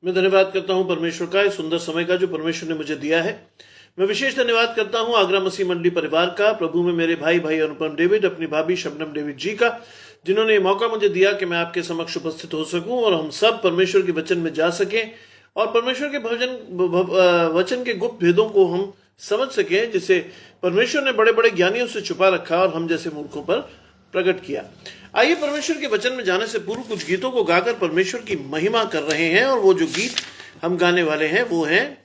मैं धन्यवाद करता हूं परमेश्वर का, इस सुंदर समय का जो परमेश्वर ने मुझे दिया है। मैं विशेष धन्यवाद करता हूं आगरा मसीह मंडली परिवार का, प्रभु में मेरे भाई अनुपम डेविड, अपनी भाभी शबनम डेविड जी का, जिन्होंने ये मौका मुझे दिया कि मैं आपके समक्ष उपस्थित हो सकूं और हम सब परमेश्वर के वचन में जा सकें और परमेश्वर के वचन के गुप्त भेदों को हम समझ सकें, जिसे परमेश्वर ने बड़े बड़े ज्ञानियों से छुपा रखा और हम जैसे मूर्खों पर प्रकट किया। आइए परमेश्वर के वचन में जाने से पूर्व कुछ गीतों को गाकर परमेश्वर की महिमा कर रहे हैं, और वो जो गीत हम गाने वाले हैं वो हैं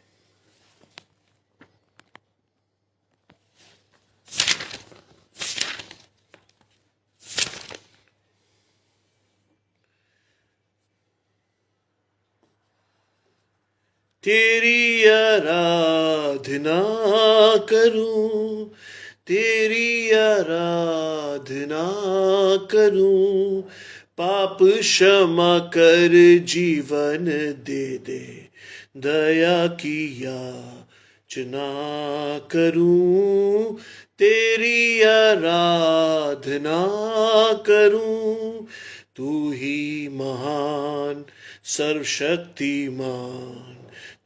तेरी आराधना करूं, तेरी आराधना करूं, पाप क्षमा कर जीवन दे दे, दया की याचना करूं, तेरी आराधना करूं, तू ही महान सर्वशक्तिमान,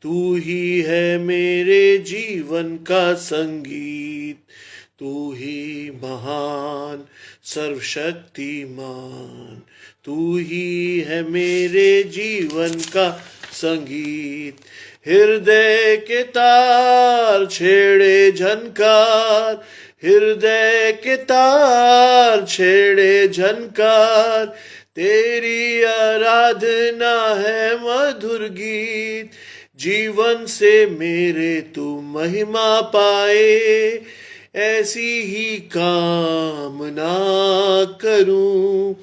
तू ही है मेरे जीवन का संगीत, तू ही महान सर्वशक्तिमान, तू ही है मेरे जीवन का संगीत। हृदय के तार छेड़े झनकार, हृदय के तार छेड़े झनकार, तेरी आराधना है मधुर गीत, जीवन से मेरे तू महिमा पाए, ऐसी ही कामना करूं,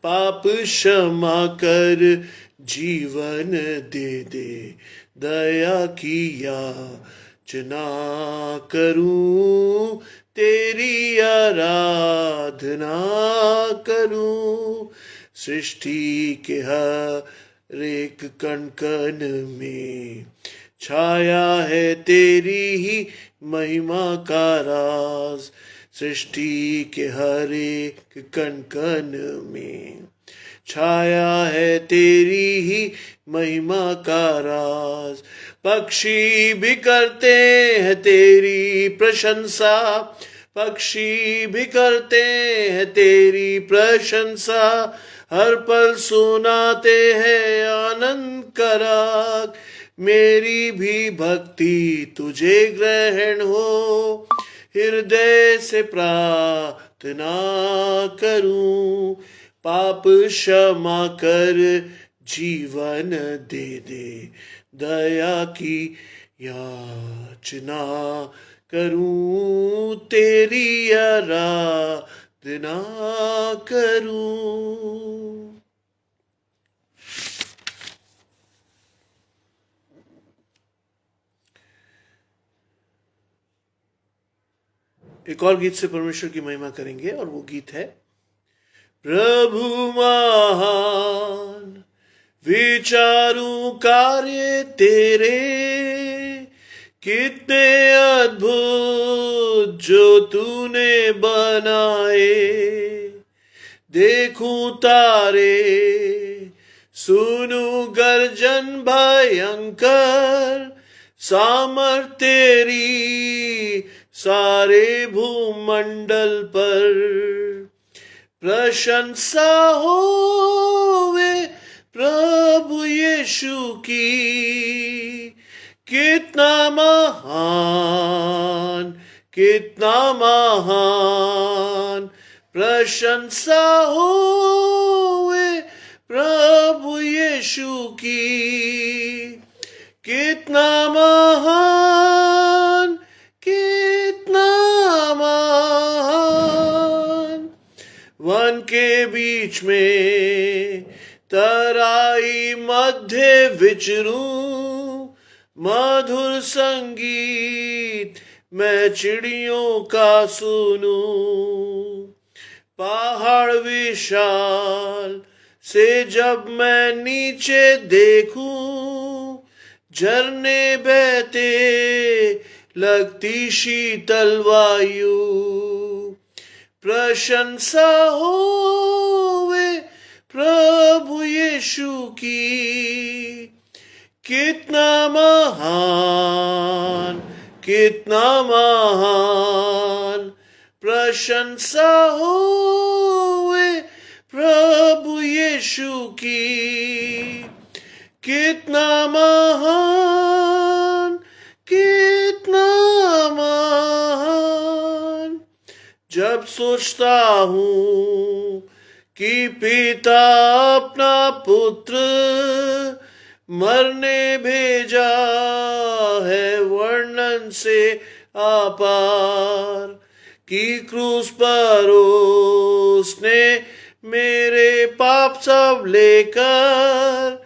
पाप क्षमा कर जीवन दे दे, दया की याचना करूं, तेरी आराधना करूं। सृष्टि के हर एक कण कण में छाया है तेरी ही महिमा का राज, सृष्टि के हर एक कण कण में छाया है तेरी ही महिमा का राज। पक्षी भी करते हैं तेरी प्रशंसा, पक्षी भी करते हैं तेरी प्रशंसा, हर पल सुनाते हैं आनंद का राग, मेरी भी भक्ति तुझे ग्रहण हो, हृदय से प्रार्थना करूं, पाप क्षमा कर जीवन दे दे, दया की याचना करूं, तेरी आराधना करूं। एक और गीत से परमेश्वर की महिमा करेंगे, और वो गीत है प्रभु महान विचारू कार्य तेरे, कितने अद्भुत जो तूने बनाए, देखूं तारे सुनूं गर्जन भयंकर, सामर्थ तेरी सारे भूमंडल पर, प्रशंसा होवे प्रभु यीशु की, कितना महान कितना महान, प्रशंसा होवे प्रभु यीशु की, कितना महान कितना महान। वन के बीच में तराई मध्य विचरूं, मधुर संगीत मैं चिड़ियों का सुनूं, पहाड़ विशाल से जब मैं नीचे देखूं, झरने बहते लगती शीतल वायु, प्रशंसा होवे प्रभु यीशु की, कितना महान, कितना महान, प्रशंसा होवे प्रभु यीशु की। कितना महान, कितना महान। जब सोचता हूँ कि पिता अपना पुत्र मरने भेजा है वर्णन से आपार, कि क्रूस पर उसने मेरे पाप सब लेकर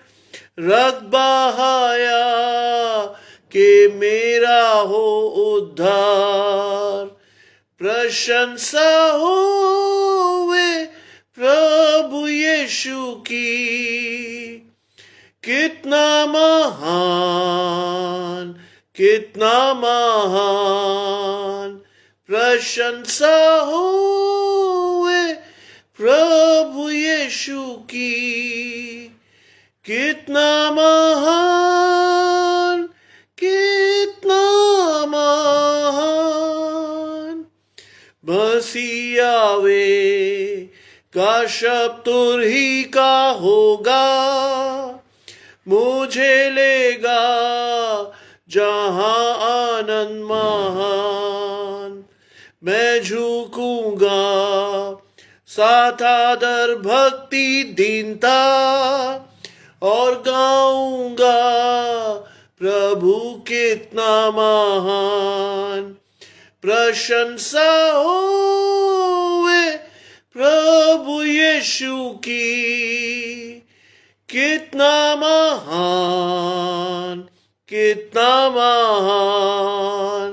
रक्त बहाया कि मेरा हो उद्धार। प्रशंसा होवे प्रभु यीशु की। कितना महान, कितना महान, प्रशंसा होवे प्रभु यीशु की। कितना महान, कितना महान। मसीह आवे का शब्द तुरही का होगा, मुझे लेगा जहां आनंद महान। मैं झुकूंगा साथ आदर भक्ति दीनता, और गाऊंगा प्रभु कितना महान। प्रशंसा होवे प्रभु यीशु की। कितना महान, कितना महान,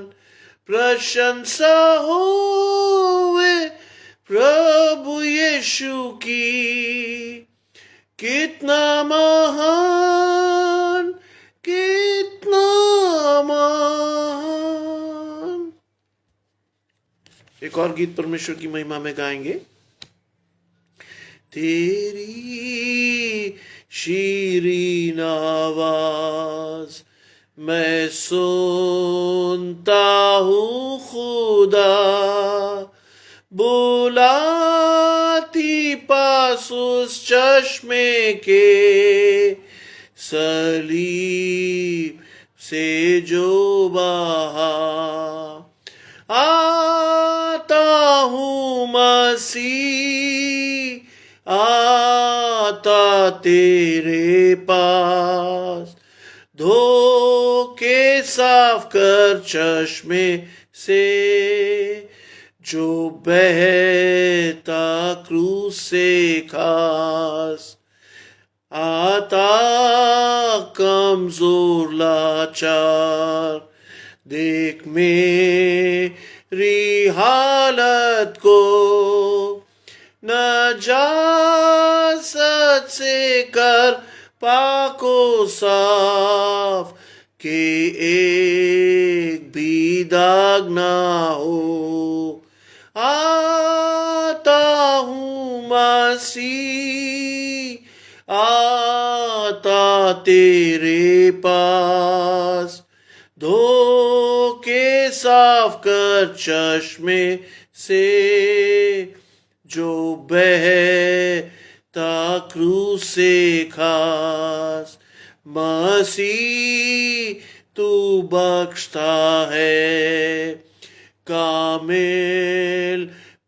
प्रशंसा होवे प्रभु यीशु की। कितना महान, कितना महान। एक और गीत परमेश्वर की महिमा में गाएंगे। तेरी शीरीन आवाज मैं सुनता हूँ खुदा, बुलाती पास उस चश्मे के सलीब से जो बहा। आता हूँ मसीह, आता तेरे पास, धो के साफ कर चश्मे से जो बहता क्रूस से खास। आता कमजोर लाचार, देख मेरी हालत को, नजासत से कर पाको साफ, के एक भी दाग ना हो। आता हूँ मसीह, आता तेरे पास, धो के साफ कर चश्मे से जो बहता क्रूस से खास। मसीह तू बख्शता है कामिल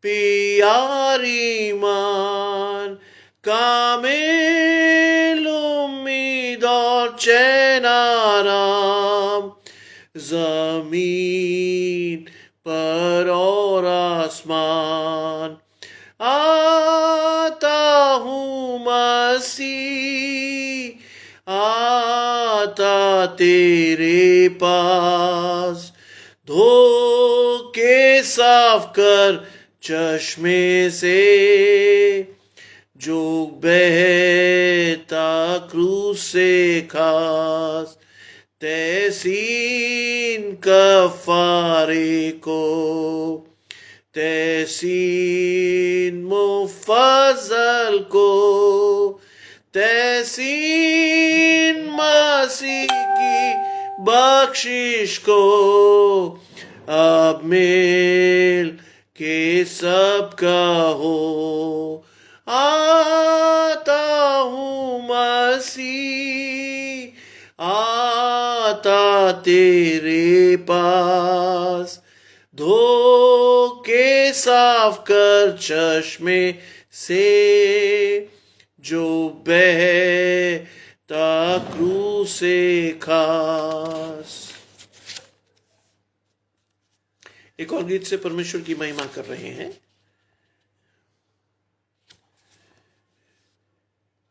प्यारी मान, कामिल उम्मीद और चैन आराम, जमीन पर और आसमान। आता हूँ मसीह, आता तेरे पास, धो के साफ कर चश्मे से जो बहता क्रूस से खास। तहसीन कफारे को, तहसीन मुफज़ल को, तहसीन मसीह बख्शिश को अब मेल के सबका हो। आता हूँ मसीह, आता तेरे पास, धो के साफ कर चश्मे से जो बहता क्रूस से खास। एक और गीत से परमेश्वर की महिमा कर रहे हैं।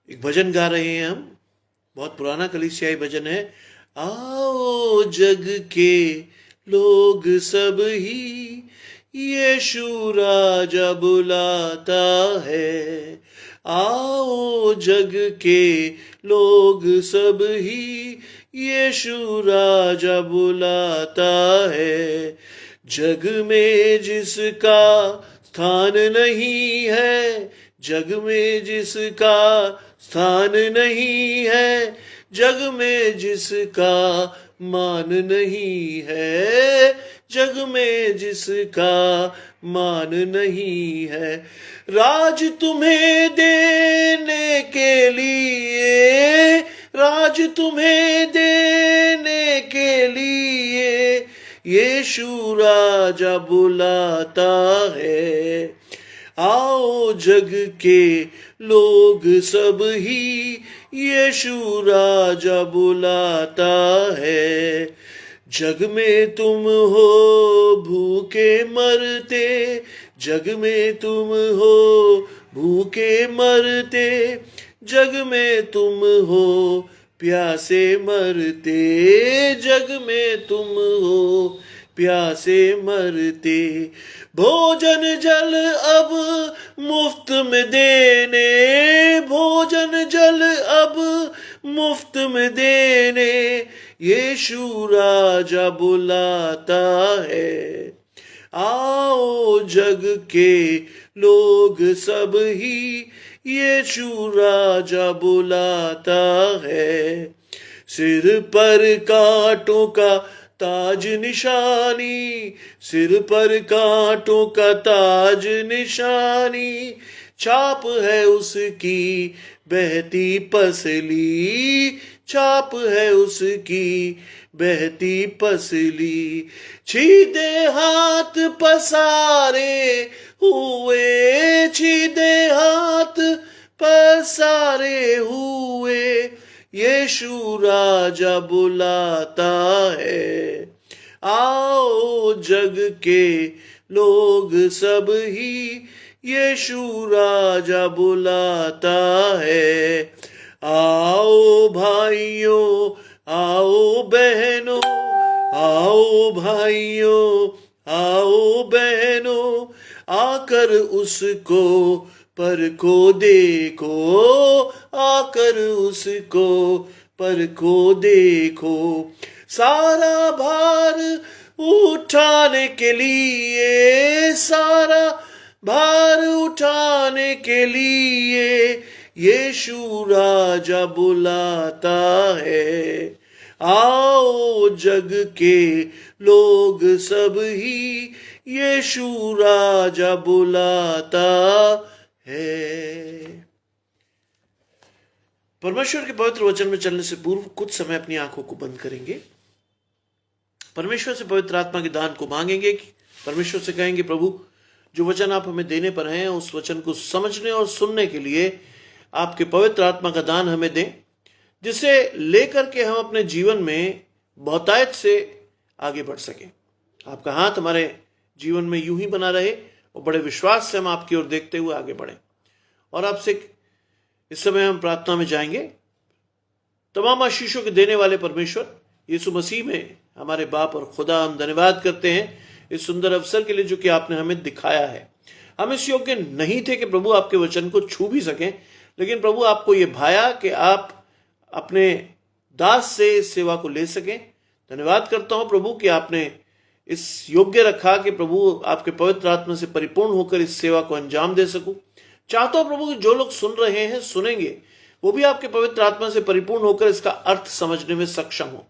एक भजन गा रहे हैं हम, बहुत पुराना कलीसियाई भजन है। आओ जग के लोग सब ही, यीशु राजा बुलाता है। आओ जग के लोग सब ही, यीशु राजा बुलाता है। जग में जिसका स्थान नहीं है, जग में जिसका स्थान नहीं है, जग में जिसका मान नहीं है, जग में जिसका मान नहीं है। राज तुम्हें देने के लिए, राज तुम्हें देने के लिए, यीशु राजा बुलाता है। आओ जग के लोग सब ही, यीशु राजा बुलाता है। जग में तुम हो भूखे मरते, जग में तुम हो भूखे मरते, जग में तुम हो प्यासे मरते, जग में तुम हो प्यासे मरते। भोजन जल अब मुफ्त में देने, भोजन जल अब मुफ्त में देने, यीशु राजा बुलाता है। आओ जग के लोग सब ही, यीशु राजा बुलाता है। सिर पर कांटों का ताज निशानी, सिर पर कांटों का ताज निशानी, छाप है उसकी बहती पसली, छाप है उसकी बहती पसली। छीदे हाथ पसारे हुए, छीदे हाथ पसारे हुए, यीशु राजा बुलाता है। आओ जग के लोग सब ही, यीशु राजा बुलाता है। आओ भाइयों, आओ बहनों, आओ भाइयों, आओ बहनों, आकर उसको परखो देखो, आकर उसको परखो देखो। सारा भार उठाने के लिए, सारा भार उठाने के लिए, यीशु राजा बुलाता है। आओ जग के लोग सब ही, यीशु राजा बुलाता है। परमेश्वर के पवित्र वचन में चलने से पूर्व कुछ समय अपनी आंखों को बंद करेंगे। परमेश्वर से पवित्र आत्मा के दान को मांगेंगे। परमेश्वर से कहेंगे, प्रभु जो वचन आप हमें देने पर हैं, उस वचन को समझने और सुनने के लिए आपके पवित्र आत्मा का दान हमें दें, जिसे लेकर के हम अपने जीवन में बहुतायत से आगे बढ़ सकें। आपका हाथ हमारे जीवन में यूं ही बना रहे और बड़े विश्वास से हम आपकी ओर देखते हुए आगे बढ़ें। और आपसे इस समय हम प्रार्थना में जाएंगे। तमाम आशीषों के देने वाले परमेश्वर यीशु मसीह में हमारे बाप और खुदा, हम धन्यवाद करते हैं इस सुंदर अवसर के लिए जो कि आपने हमें दिखाया है। हम इस योग्य नहीं थे कि प्रभु आपके वचन को छू भी सकें, लेकिन प्रभु आपको ये भाया कि आप अपने दास से इस सेवा को ले सकें। धन्यवाद करता हूं प्रभु कि आपने इस योग्य रखा कि प्रभु आपके पवित्र आत्मा से परिपूर्ण होकर इस सेवा को अंजाम दे सकूं। चाहता हूं प्रभु कि जो लोग सुन रहे हैं, सुनेंगे, वो भी आपके पवित्र आत्मा से परिपूर्ण होकर इसका अर्थ समझने में सक्षम हो,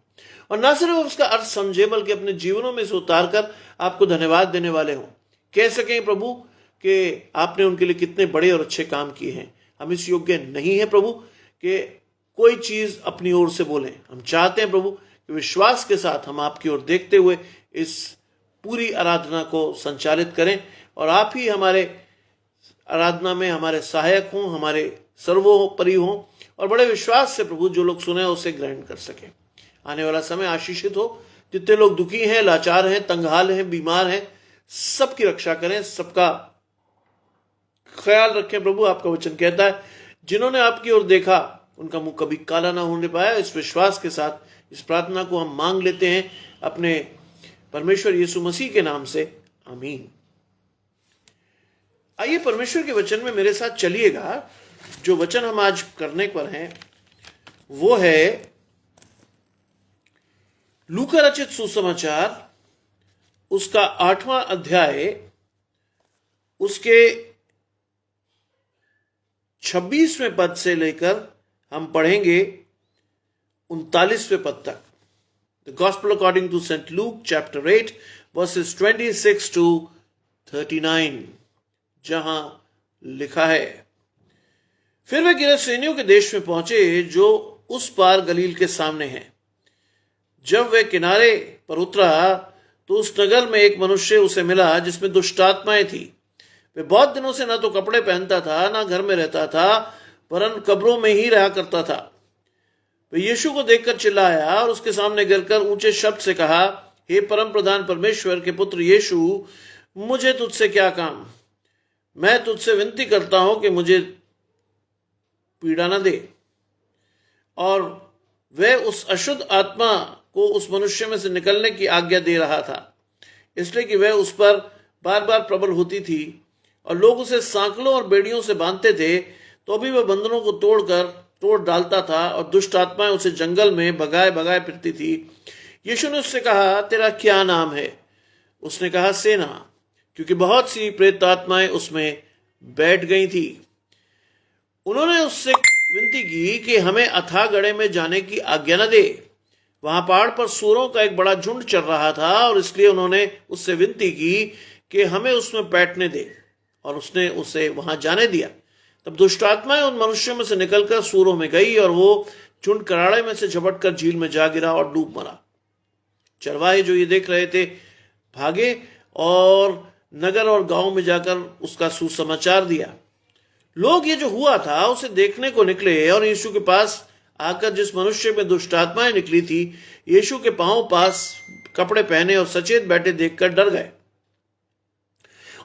और न सिर्फ उसका अर्थ समझे बल्कि अपने जीवनों में से उतार कर आपको धन्यवाद देने वाले हों। कह सकें प्रभु कि आपने उनके लिए कितने बड़े और अच्छे काम किए हैं। हम इस योग्य नहीं है प्रभु कि कोई चीज अपनी ओर से बोलें। हम चाहते हैं प्रभु कि विश्वास के साथ हम आपकी ओर देखते हुए इस पूरी आराधना को संचालित करें, और आप ही हमारे आराधना में हमारे सहायक हों, हमारे सर्वोपरि हों, और बड़े विश्वास से प्रभु जो लोग सुने उसे ग्रहण कर सकें। आने वाला समय आशीषित हो। जितने लोग दुखी हैं, लाचार हैं, तंगहाल हैं, बीमार हैं, सबकी रक्षा करें, सबका ख्याल रखें प्रभु। आपका वचन कहता है जिन्होंने आपकी ओर देखा उनका मुंह कभी काला ना होने पाया। इस विश्वास के साथ इस प्रार्थना को हम मांग लेते हैं अपने परमेश्वर यीशु मसीह के नाम से, आमीन। आइए परमेश्वर के वचन में मेरे साथ चलिएगा। जो वचन हम आज करने पर हैं वो है लूका रचित सुसमाचार, उसका 8वां अध्याय, उसके 26वें पद से लेकर हम पढ़ेंगे 39वें पद तक। The gospel according to Saint Luke chapter 8 verses 26 to 39, जहां लिखा है, फिर वे गिरसेनियों के देश में पहुंचे जो उस पार गलील के सामने हैं। जब वे किनारे पर उतरा तो उस नगर में एक मनुष्य उसे मिला जिसमें दुष्ट आत्माएं थी। वे बहुत दिनों से न तो कपड़े पहनता था, न घर में रहता था, वरन कब्रों में ही रहा करता था। वे यीशु को देखकर चिल्लाया और उसके सामने गिरकर ऊंचे शब्द से कहा, हे परम प्रधान परमेश्वर के पुत्र यीशु, मुझे तुझसे क्या काम? मैं तुझसे विनती करता हूं कि मुझे पीड़ा न दे। और वह उस अशुद्ध आत्मा को उस मनुष्य में से निकलने की आज्ञा दे रहा था, इसलिए कि वह उस पर बार बार प्रबल होती थी, और लोग उसे सांकलों और बेड़ियों से बांधते थे, तो भी वह बंधनों को तोड़ डालता था, और दुष्ट आत्माएं उसे जंगल में भगाए भगाए फिरती थी। यीशु ने उससे कहा, तेरा क्या नाम है? उसने कहा, सेना, क्योंकि बहुत सी प्रेत आत्माएं उसमें बैठ गई थी। उन्होंने उससे विनती की कि हमें अथाह गड्ढे में जाने की आज्ञा न दे। वहां पहाड़ पर सूरों का एक बड़ा झुंड चल रहा था, और इसलिए उन्होंने उससे विनती की कि हमें उसमें बैठने दे, और उसने उसे वहां जाने दिया। तब दुष्ट आत्माएं उन मनुष्यों में से निकलकर सूरों में गई, और वो झुंड कराड़े में से झपटकर झील में जा गिरा और डूब मरा। चरवाहे जो ये देख रहे थे भागे और नगर और गांव में जाकर उसका सुसमाचार दिया। लोग ये जो हुआ था उसे देखने को निकले, और यीशु के पास आकर जिस मनुष्य में दुष्ट आत्माएं निकली थी, यीशु के पांव पास कपड़े पहने और सचेत बैठे देखकर डर गए।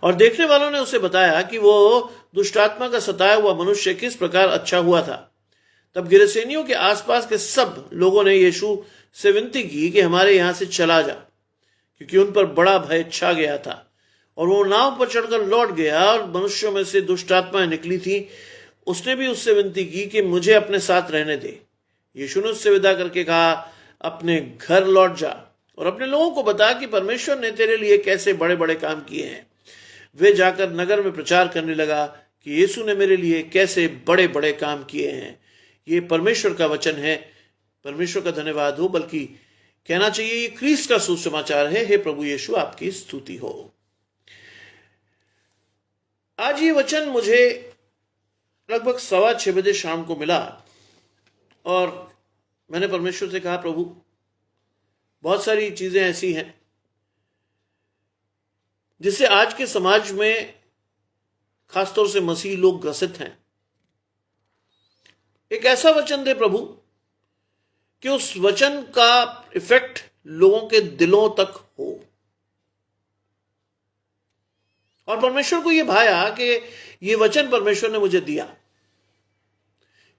और देखने वालों ने उसे बताया कि वो दुष्ट आत्मा का सताया हुआ मनुष्य किस प्रकार अच्छा हुआ था। तब गिरसेनियों के आसपास के सब लोगों ने यीशु से विनती की कि हमारे यहां से चला जा, क्योंकि उन पर बड़ा भय छा गया था। और वो नाव पर चढ़कर लौट गया, और मनुष्यों में से दुष्ट आत्माएं निकली थी। उसने भी उससे विनती की कि मुझे अपने साथ रहने दे। यीशु ने उससे विदा करके कहा, अपने घर लौट जा और अपने लोगों को बता कि परमेश्वर ने तेरे लिए कैसे बड़े बड़े काम किए हैं। वे जाकर नगर में प्रचार करने लगा कि यीशु ने मेरे लिए कैसे बड़े बड़े काम किए हैं। ये परमेश्वर का वचन है। परमेश्वर का धन्यवाद हो, बल्कि कहना चाहिए ये क्रिस्त का सुसमाचार है। हे प्रभु यीशु, आपकी स्तुति हो। आज ये वचन मुझे लगभग 6:15 बजे शाम को मिला, और मैंने परमेश्वर से कहा, प्रभु बहुत सारी चीजें ऐसी हैं जिससे आज के समाज में खासतौर से मसीही लोग ग्रसित हैं। एक ऐसा वचन दे प्रभु कि उस वचन का इफेक्ट लोगों के दिलों तक हो। और परमेश्वर को यह भाया कि यह वचन परमेश्वर ने मुझे दिया।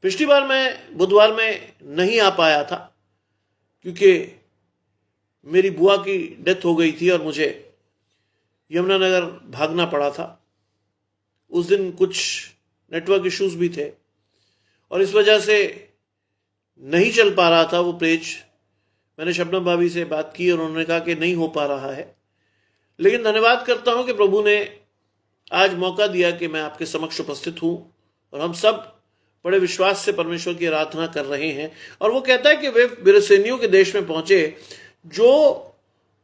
पिछली बार मैं बुधवार में नहीं आ पाया था क्योंकि मेरी बुआ की डेथ हो गई थी और मुझे यमुनानगर भागना पड़ा था। उस दिन कुछ नेटवर्क इश्यूज भी थे और इस वजह से नहीं चल पा रहा था वो पेज। मैंने शबनम भाभी से बात की और उन्होंने कहा कि नहीं हो पा रहा है, लेकिन धन्यवाद करता हूं कि प्रभु ने आज मौका दिया कि मैं आपके समक्ष उपस्थित हूं और हम सब बड़े विश्वास से परमेश्वर की आराधना कर रहे हैं। और वो कहता है कि वे बिरसेनियों के देश में पहुंचे जो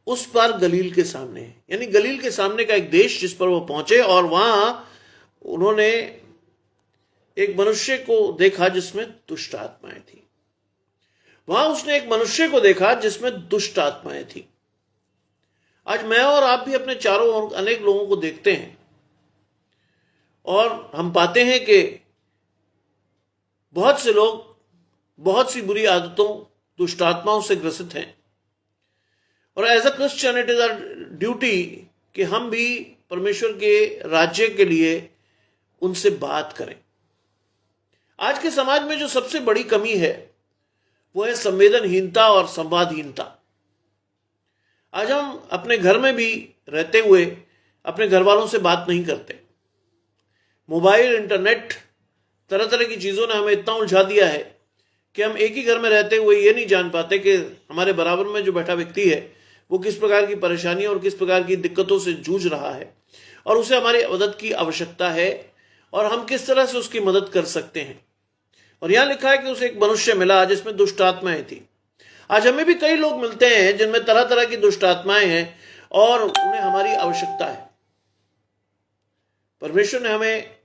उस पार गलील के सामने है, यानी गलील के सामने का एक देश जिस पर वो पहुंचे, और वहां उन्होंने एक मनुष्य को देखा जिसमें दुष्ट आत्माएं थी। वहां उसने एक मनुष्य को देखा जिसमें दुष्ट आत्माएं थी। आज मैं और आप भी अपने चारों ओर अनेक लोगों को देखते हैं और हम पाते हैं कि बहुत से लोग बहुत सी बुरी आदतों, दुष्ट आत्माओं से ग्रसित हैं। और as a Christian it is our duty कि हम भी परमेश्वर के राज्य के लिए उनसे बात करें। आज के समाज में जो सबसे बड़ी कमी है वो है संवेदनहीनता और संवादहीनता। आज हम अपने घर में भी रहते हुए अपने घर वालों से बात नहीं करते। मोबाइल, इंटरनेट, तरह तरह की चीज़ों ने हमें इतना उलझा दिया है कि हम एक ही घर में रहते हुए ये नहीं जान पाते कि हमारे बराबर में जो बैठा व्यक्ति है वो किस प्रकार की परेशानियों और किस प्रकार की दिक्कतों से जूझ रहा है और उसे हमारी मदद की आवश्यकता है और हम किस तरह से उसकी मदद कर सकते हैं। और यहां लिखा है कि उसे एक मनुष्य मिला जिसमें दुष्ट आत्माएं थी। आज हमें भी कई लोग मिलते हैं जिनमें तरह तरह की दुष्ट आत्माएं हैं और उन्हें हमारी आवश्यकता है। परमेश्वर ने हमें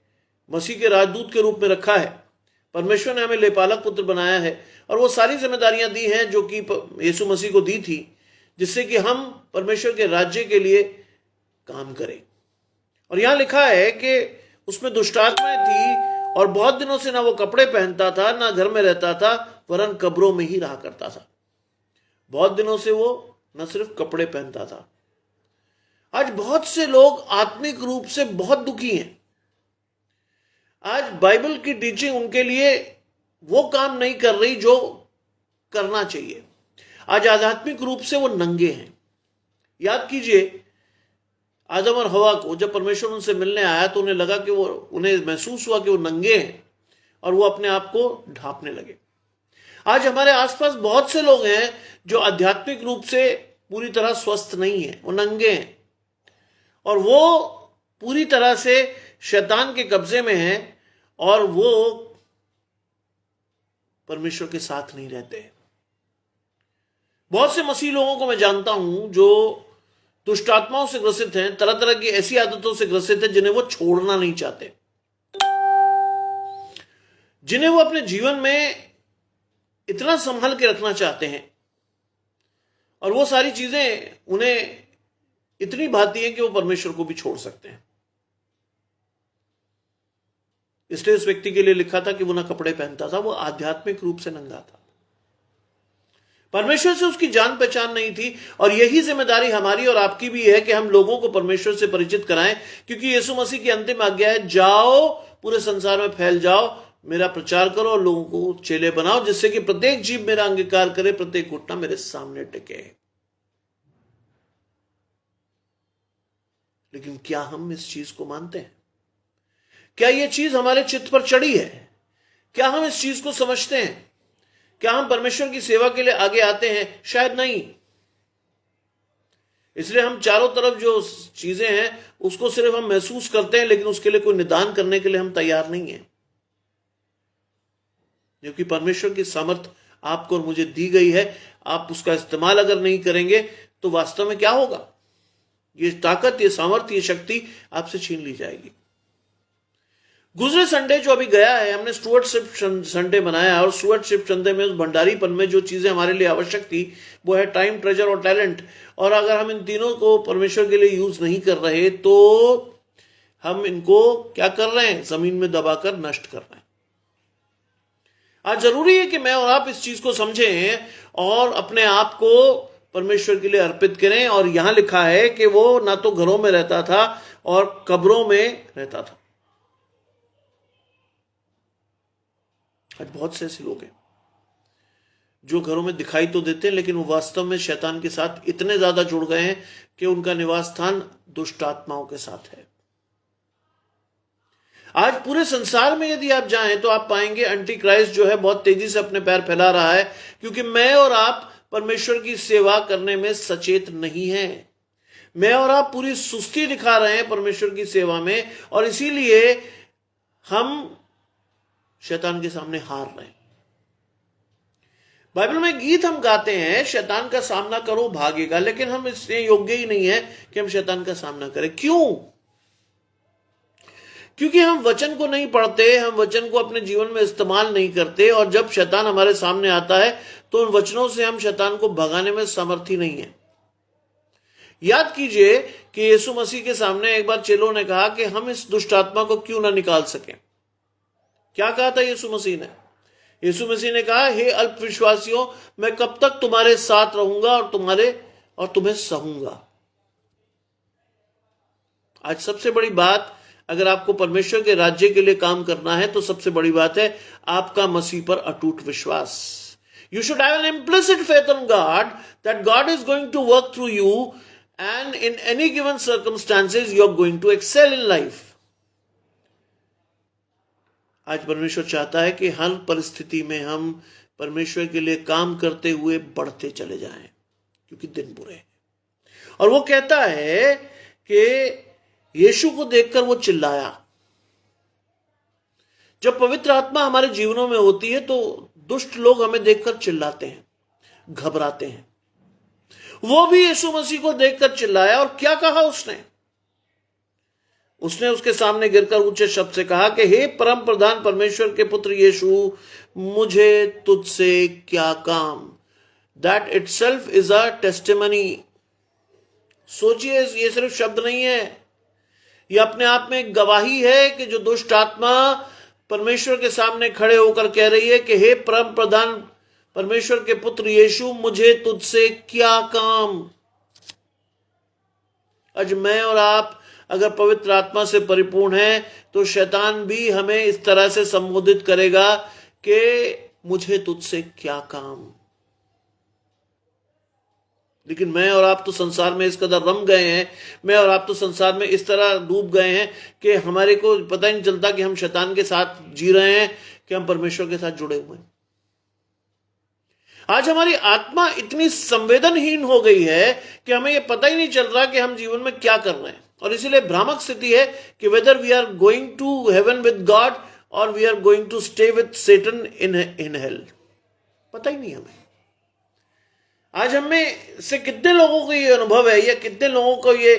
मसीह के राजदूत के रूप में रखा है। परमेश्वर ने हमें लेपालक पुत्र बनाया है और वो सारी जिम्मेदारियां दी हैं जो कि यीशु मसीह को दी थी, जिससे कि हम परमेश्वर के राज्य के लिए काम करें। और यहां लिखा है कि उसमें दुष्ट आत्माएं थी और बहुत दिनों से ना वो कपड़े पहनता था, ना घर में रहता था, वरन कब्रों में ही रहा करता था। बहुत दिनों से वो न सिर्फ कपड़े पहनता था। आज बहुत से लोग आत्मिक रूप से बहुत दुखी हैं। आज बाइबल की टीचिंग उनके लिए वो काम नहीं कर रही जो करना चाहिए। आज आध्यात्मिक रूप से वो नंगे हैं। याद कीजिए, आदम और हवा को जब परमेश्वर उनसे मिलने आया तो उन्हें लगा कि उन्हें महसूस हुआ कि वो नंगे हैं और वो अपने आप को ढांपने लगे। आज हमारे आसपास बहुत से लोग हैं जो आध्यात्मिक रूप से पूरी तरह स्वस्थ नहीं है, वो नंगे हैं और वो पूरी तरह से शैतान के कब्जे में हैं और वो परमेश्वर के साथ नहीं रहते। बहुत से मसीह लोगों को मैं जानता हूं जो दुष्ट आत्माओं से ग्रसित हैं, तरह तरह की ऐसी आदतों से ग्रसित हैं जिन्हें वो छोड़ना नहीं चाहते, जिन्हें वो अपने जीवन में इतना संभाल के रखना चाहते हैं और वो सारी चीजें उन्हें इतनी भाती हैं कि वो परमेश्वर को भी छोड़ सकते हैं। इसलिए उस व्यक्ति के लिए लिखा था कि वो ना कपड़े पहनता था, वो आध्यात्मिक रूप से नंगा था। परमेश्वर से उसकी जान पहचान नहीं थी और यही जिम्मेदारी हमारी और आपकी भी है कि हम लोगों को परमेश्वर से परिचित कराएं, क्योंकि यीशु मसीह की अंतिम आज्ञा है, जाओ पूरे संसार में फैल जाओ, मेरा प्रचार करो और लोगों को चेले बनाओ, जिससे कि प्रत्येक जीव मेरा अंगीकार करे, प्रत्येक घुटना मेरे सामने टिके। लेकिन क्या हम इस चीज को मानते हैं? क्या यह चीज हमारे चित्त पर चढ़ी है? क्या हम इस चीज को समझते हैं? क्या हम परमेश्वर की सेवा के लिए आगे आते हैं? शायद नहीं। इसलिए हम चारों तरफ जो चीजें हैं उसको सिर्फ हम महसूस करते हैं, लेकिन उसके लिए कोई निदान करने के लिए हम तैयार नहीं हैं। क्योंकि परमेश्वर की सामर्थ आपको और मुझे दी गई है, आप उसका इस्तेमाल अगर नहीं करेंगे तो वास्तव में क्या होगा? ये ताकत, ये सामर्थ्य, ये शक्ति आपसे छीन ली जाएगी। गुजरे संडे जो अभी गया है, हमने स्टुअर्डशिप संडे मनाया और स्टुअर्डशिप संडे में उस भंडारीपन में जो चीजें हमारे लिए आवश्यक थी वो है टाइम, ट्रेजर और टैलेंट। और अगर हम इन तीनों को परमेश्वर के लिए यूज नहीं कर रहे तो हम इनको क्या कर रहे हैं? जमीन में दबाकर नष्ट कर रहे हैं। आज जरूरी है कि मैं और आप इस चीज को समझें और अपने आप को परमेश्वर के लिए अर्पित करें। और यहां लिखा है कि वो ना तो घरों में रहता था और कब्रों में रहता था। आज बहुत से ऐसे लोग हैं जो घरों में दिखाई तो देते हैं, लेकिन वो वास्तव में शैतान के साथ इतने ज्यादा जुड़ गए हैं कि उनका निवास स्थान दुष्ट आत्माओं के साथ है। आज पूरे संसार में यदि आप जाएं तो आप पाएंगे एंटी क्राइस्ट जो है बहुत तेजी से अपने पैर फैला रहा है, क्योंकि मैं और आप परमेश्वर की सेवा करने में सचेत नहीं हैं। मैं और आप पूरी सुस्ती दिखा रहे हैं परमेश्वर की सेवा में, और इसीलिए हम शैतान के सामने हार रहे हैं। बाइबल में गीत हम गाते हैं, शैतान का सामना करो भागेगा, लेकिन हम इससे योग्य ही नहीं है कि हम शैतान का सामना करें। क्यों? क्योंकि हम वचन को नहीं पढ़ते, हम वचन को अपने जीवन में इस्तेमाल नहीं करते, और जब शैतान हमारे सामने आता है तो उन वचनों से हम शैतान को भगाने में समर्थी नहीं है। याद कीजिए कि यीशु मसीह के सामने एक बार चेलों ने कहा कि हम इस दुष्ट आत्मा को क्यों ना निकाल सकें। क्या कहा था यीशु मसीह ने? यीशु मसीह ने कहा, हे अल्पविश्वासियों, मैं कब तक तुम्हारे साथ रहूंगा और तुम्हें सहूंगा। आज सबसे बड़ी बात, अगर आपको परमेश्वर के राज्य के लिए काम करना है तो सबसे बड़ी बात है आपका मसीह पर अटूट विश्वास। You should have an implicit faith on God that God is going to work through you, and in any given circumstances you are going to excel in life. आज परमेश्वर चाहता है कि हर परिस्थिति में हम परमेश्वर के लिए काम करते हुए बढ़ते चले जाएं, क्योंकि दिन बुरे हैं। और वो कहता है कि यीशु को देखकर वो चिल्लाया। जब पवित्र आत्मा हमारे जीवनों में होती है तो दुष्ट लोग हमें देखकर चिल्लाते हैं, घबराते हैं। वो भी यीशु मसीह को देखकर चिल्लाया, और क्या कहा उसने? उसने उसके सामने गिरकर ऊंचे शब्द से कहा कि हे परम प्रधान परमेश्वर के पुत्र यीशु, मुझे तुझसे क्या काम। That itself is a testimony. सोचिए, ये सिर्फ शब्द नहीं है, यह अपने आप में एक गवाही है कि जो दुष्ट आत्मा परमेश्वर के सामने खड़े होकर कह रही है कि हे परम प्रधान परमेश्वर के पुत्र यीशु, मुझे तुझसे क्या काम। आज मैं और आप अगर पवित्र आत्मा से परिपूर्ण हैं तो शैतान भी हमें इस तरह से संबोधित करेगा कि मुझे तुझसे क्या काम। लेकिन मैं और आप तो संसार में इस कदर रम गए हैं, मैं और आप तो संसार में इस तरह डूब गए हैं कि हमारे को पता ही नहीं चलता कि हम शैतान के साथ जी रहे हैं कि हम परमेश्वर के साथ जुड़े हुए हैं। आज हमारी आत्मा इतनी संवेदनहीन हो गई है कि हमें यह पता ही नहीं चल रहा कि हम जीवन में क्या कर रहे हैं, और इसीलिए भ्रामक स्थिति है कि whether we are going to heaven with God or we are going to stay with Satan in hell. पता ही नहीं हमें। आज हमें से कितने लोगों को ये अनुभव है या कितने लोगों को ये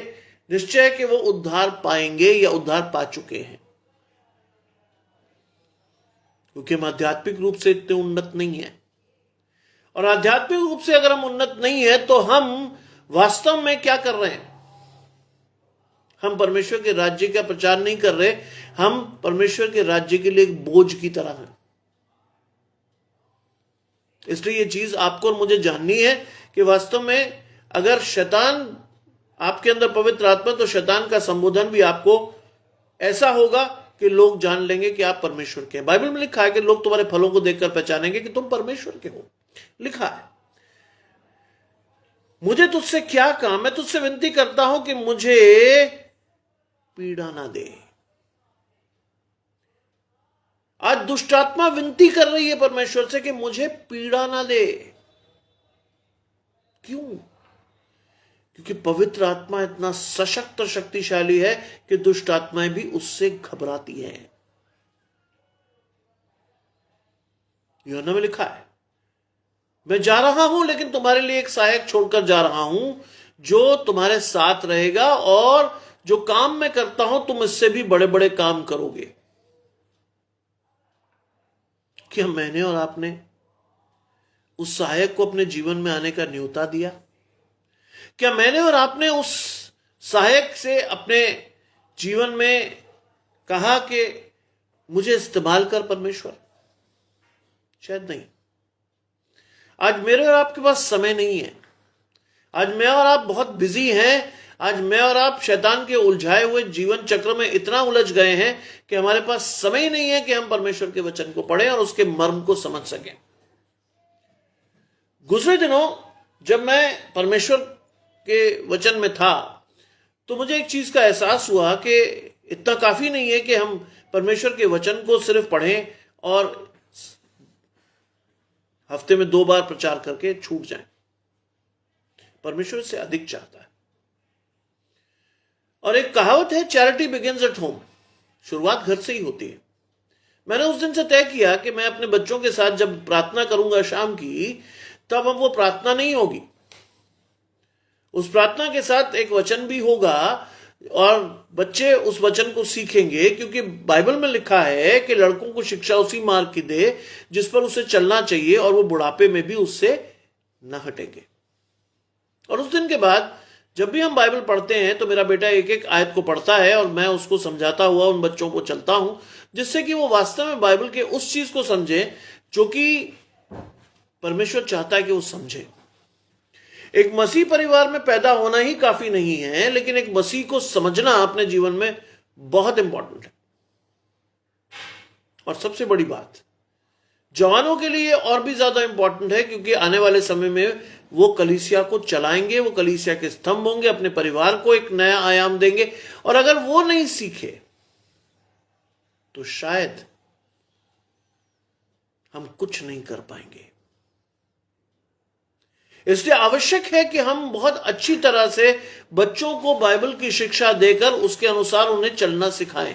निश्चय है कि वो उद्धार पाएंगे या उद्धार पा चुके हैं, क्योंकि हम आध्यात्मिक रूप से इतने उन्नत नहीं है। और आध्यात्मिक रूप से अगर हम उन्नत नहीं है तो हम वास्तव में क्या कर रहे हैं? हम परमेश्वर के राज्य का प्रचार नहीं कर रहे, हम परमेश्वर के राज्य के लिए एक बोझ की तरह हैं। इसलिए ये चीज आपको और मुझे जाननी है कि वास्तव में अगर शैतान आपके अंदर पवित्र आत्मा, तो शैतान का संबोधन भी आपको ऐसा होगा कि लोग जान लेंगे कि आप परमेश्वर के हैं। बाइबल में लिखा है कि लोग तुम्हारे फलों को देखकर पहचानेंगे कि तुम परमेश्वर के हो। लिखा है, मुझे तुझसे क्या काम, मैं तुझसे विनती करता हूं कि मुझे पीड़ा ना दे। आज दुष्ट आत्मा विनती कर रही है परमेश्वर से कि मुझे पीड़ा ना दे। क्यों? क्योंकि पवित्र आत्मा इतना सशक्त और शक्तिशाली है कि दुष्ट आत्माएं भी उससे घबराती हैं। यूहन्ना में लिखा है, मैं जा रहा हूं लेकिन तुम्हारे लिए एक सहायक छोड़कर जा रहा हूं जो तुम्हारे साथ रहेगा, और जो काम मैं करता हूं तुम इससे भी बड़े बड़े काम करोगे। क्या मैंने और आपने उस सहायक को अपने जीवन में आने का न्योता दिया? क्या मैंने और आपने उस सहायक से अपने जीवन में कहा कि मुझे इस्तेमाल कर परमेश्वर? शायद नहीं। आज मेरे और आपके पास समय नहीं है। आज मैं और आप बहुत बिजी हैं। आज मैं और आप शैतान के उलझाए हुए जीवन चक्र में इतना उलझ गए हैं कि हमारे पास समय ही नहीं है कि हम परमेश्वर के वचन को पढ़ें और उसके मर्म को समझ सकें। गुजरे दिनों जब मैं परमेश्वर के वचन में था तो मुझे एक चीज का एहसास हुआ कि इतना काफी नहीं है कि हम परमेश्वर के वचन को सिर्फ पढ़ें और हफ्ते में 2 बार प्रचार करके छूट जाएं। परमेश्वर से अधिक चाहता है। और एक कहावत है, चैरिटी बिगिंस एट होम। शुरुआत घर से ही होती है। मैंने उस दिन से तय किया कि मैं अपने बच्चों के साथ जब प्रार्थना करूंगा शाम की, तब अब वो प्रार्थना नहीं होगी। उस प्रार्थना के साथ एक वचन भी होगा और बच्चे उस वचन को सीखेंगे, क्योंकि बाइबल में लिखा है कि लड़कों को शिक्षा उसी मार्ग की दे जिस पर उसे चलना चाहिए, और वो बुढ़ापे में भी उससे न हटेंगे। और उस दिन के बाद जब भी हम बाइबल पढ़ते हैं तो मेरा बेटा एक एक आयत को पढ़ता है और मैं उसको समझाता हुआ उन बच्चों को चलता हूं, जिससे कि वो वास्तव में बाइबल के उस चीज को समझे जो कि परमेश्वर चाहता है कि वो समझे। एक मसीह परिवार में पैदा होना ही काफी नहीं है, लेकिन एक मसीह को समझना अपने जीवन में बहुत इंपॉर्टेंट है। और सबसे बड़ी बात जवानों के लिए और भी ज्यादा इंपॉर्टेंट है, क्योंकि आने वाले समय में वो कलीसिया को चलाएंगे, वो कलीसिया के स्तंभ होंगे, अपने परिवार को एक नया आयाम देंगे। और अगर वो नहीं सीखे तो शायद हम कुछ नहीं कर पाएंगे। इसलिए आवश्यक है कि हम बहुत अच्छी तरह से बच्चों को बाइबल की शिक्षा देकर उसके अनुसार उन्हें चलना सिखाएं।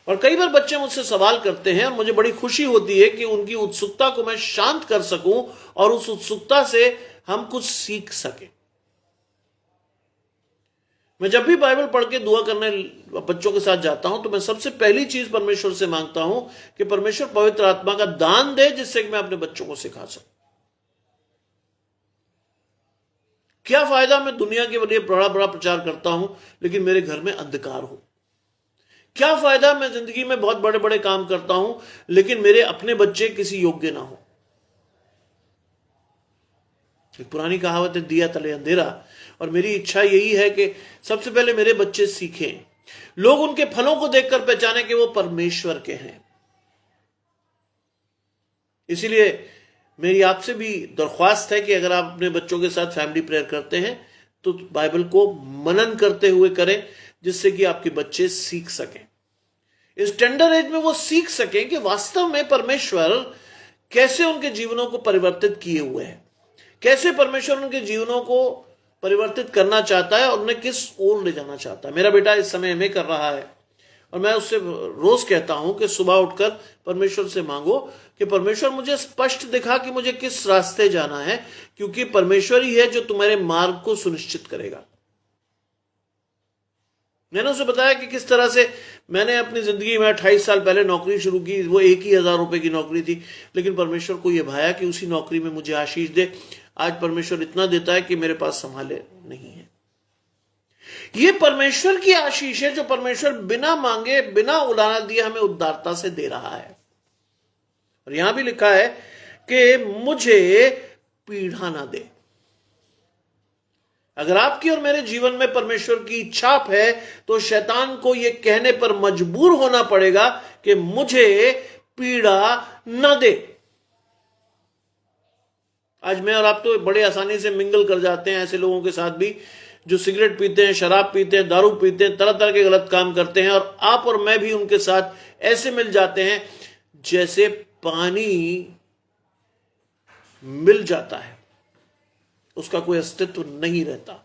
और कई बार बच्चे मुझसे सवाल करते हैं और मुझे बड़ी खुशी होती है कि उनकी उत्सुकता को मैं शांत कर सकूं और उस उत्सुकता से हम कुछ सीख सकें। मैं जब भी बाइबल पढ़ के दुआ करने बच्चों के साथ जाता हूं तो मैं सबसे पहली चीज परमेश्वर से मांगता हूं कि परमेश्वर पवित्र आत्मा का दान दे, जिससे कि मैं अपने बच्चों को सिखा सकूं। क्या फायदा मैं दुनिया के लिए बड़ा बड़ा प्रचार करता हूं लेकिन मेरे घर में अंधकार हो? क्या फायदा मैं जिंदगी में बहुत बड़े बड़े काम करता हूं लेकिन मेरे अपने बच्चे किसी योग्य ना हो? एक पुरानी कहावत है, दिया तले अंधेरा। और मेरी इच्छा यही है कि सबसे पहले मेरे बच्चे सीखें, लोग उनके फलों को देखकर पहचाने कि वो परमेश्वर के हैं। इसीलिए मेरी आपसे भी दरख्वास्त है कि अगर आप अपने बच्चों के साथ फैमिली प्रेयर करते हैं तो बाइबल को मनन करते हुए करें, जिससे कि आपके बच्चे सीख सकें। इस टेंडर एज में वो सीख सकें कि वास्तव में परमेश्वर कैसे उनके जीवनों को परिवर्तित किए हुए हैं, कैसे परमेश्वर उनके जीवनों को परिवर्तित करना चाहता है और उन्हें किस ओर ले जाना चाहता है। मेरा बेटा इस समय एमए कर रहा है और मैं उससे रोज कहता हूं कि सुबह उठकर परमेश्वर से मांगो कि परमेश्वर मुझे स्पष्ट दिखा कि मुझे किस रास्ते जाना है, क्योंकि परमेश्वर ही है जो तुम्हारे मार्ग को सुनिश्चित करेगा। मैंने उसे बताया कि किस तरह से मैंने अपनी जिंदगी में 28 साल पहले नौकरी शुरू की। वो 1,000 रुपए की नौकरी थी, लेकिन परमेश्वर को यह भाया कि उसी नौकरी में मुझे आशीष दे। आज परमेश्वर इतना देता है कि मेरे पास संभाले नहीं है। ये परमेश्वर की आशीष है जो परमेश्वर बिना मांगे बिना उलाहना दिए हमें उदारता से दे रहा है। और यहां भी लिखा है कि मुझे पीढ़ा ना दे। अगर आपकी और मेरे जीवन में परमेश्वर की छाप है तो शैतान को यह कहने पर मजबूर होना पड़ेगा कि मुझे पीड़ा न दे। आज मैं और आप तो बड़े आसानी से मिंगल कर जाते हैं ऐसे लोगों के साथ भी जो सिगरेट पीते हैं, शराब पीते हैं, दारू पीते हैं, तरह तरह के गलत काम करते हैं, और आप और मैं भी उनके साथ ऐसे मिल जाते हैं जैसे पानी मिल जाता है, उसका कोई अस्तित्व नहीं रहता।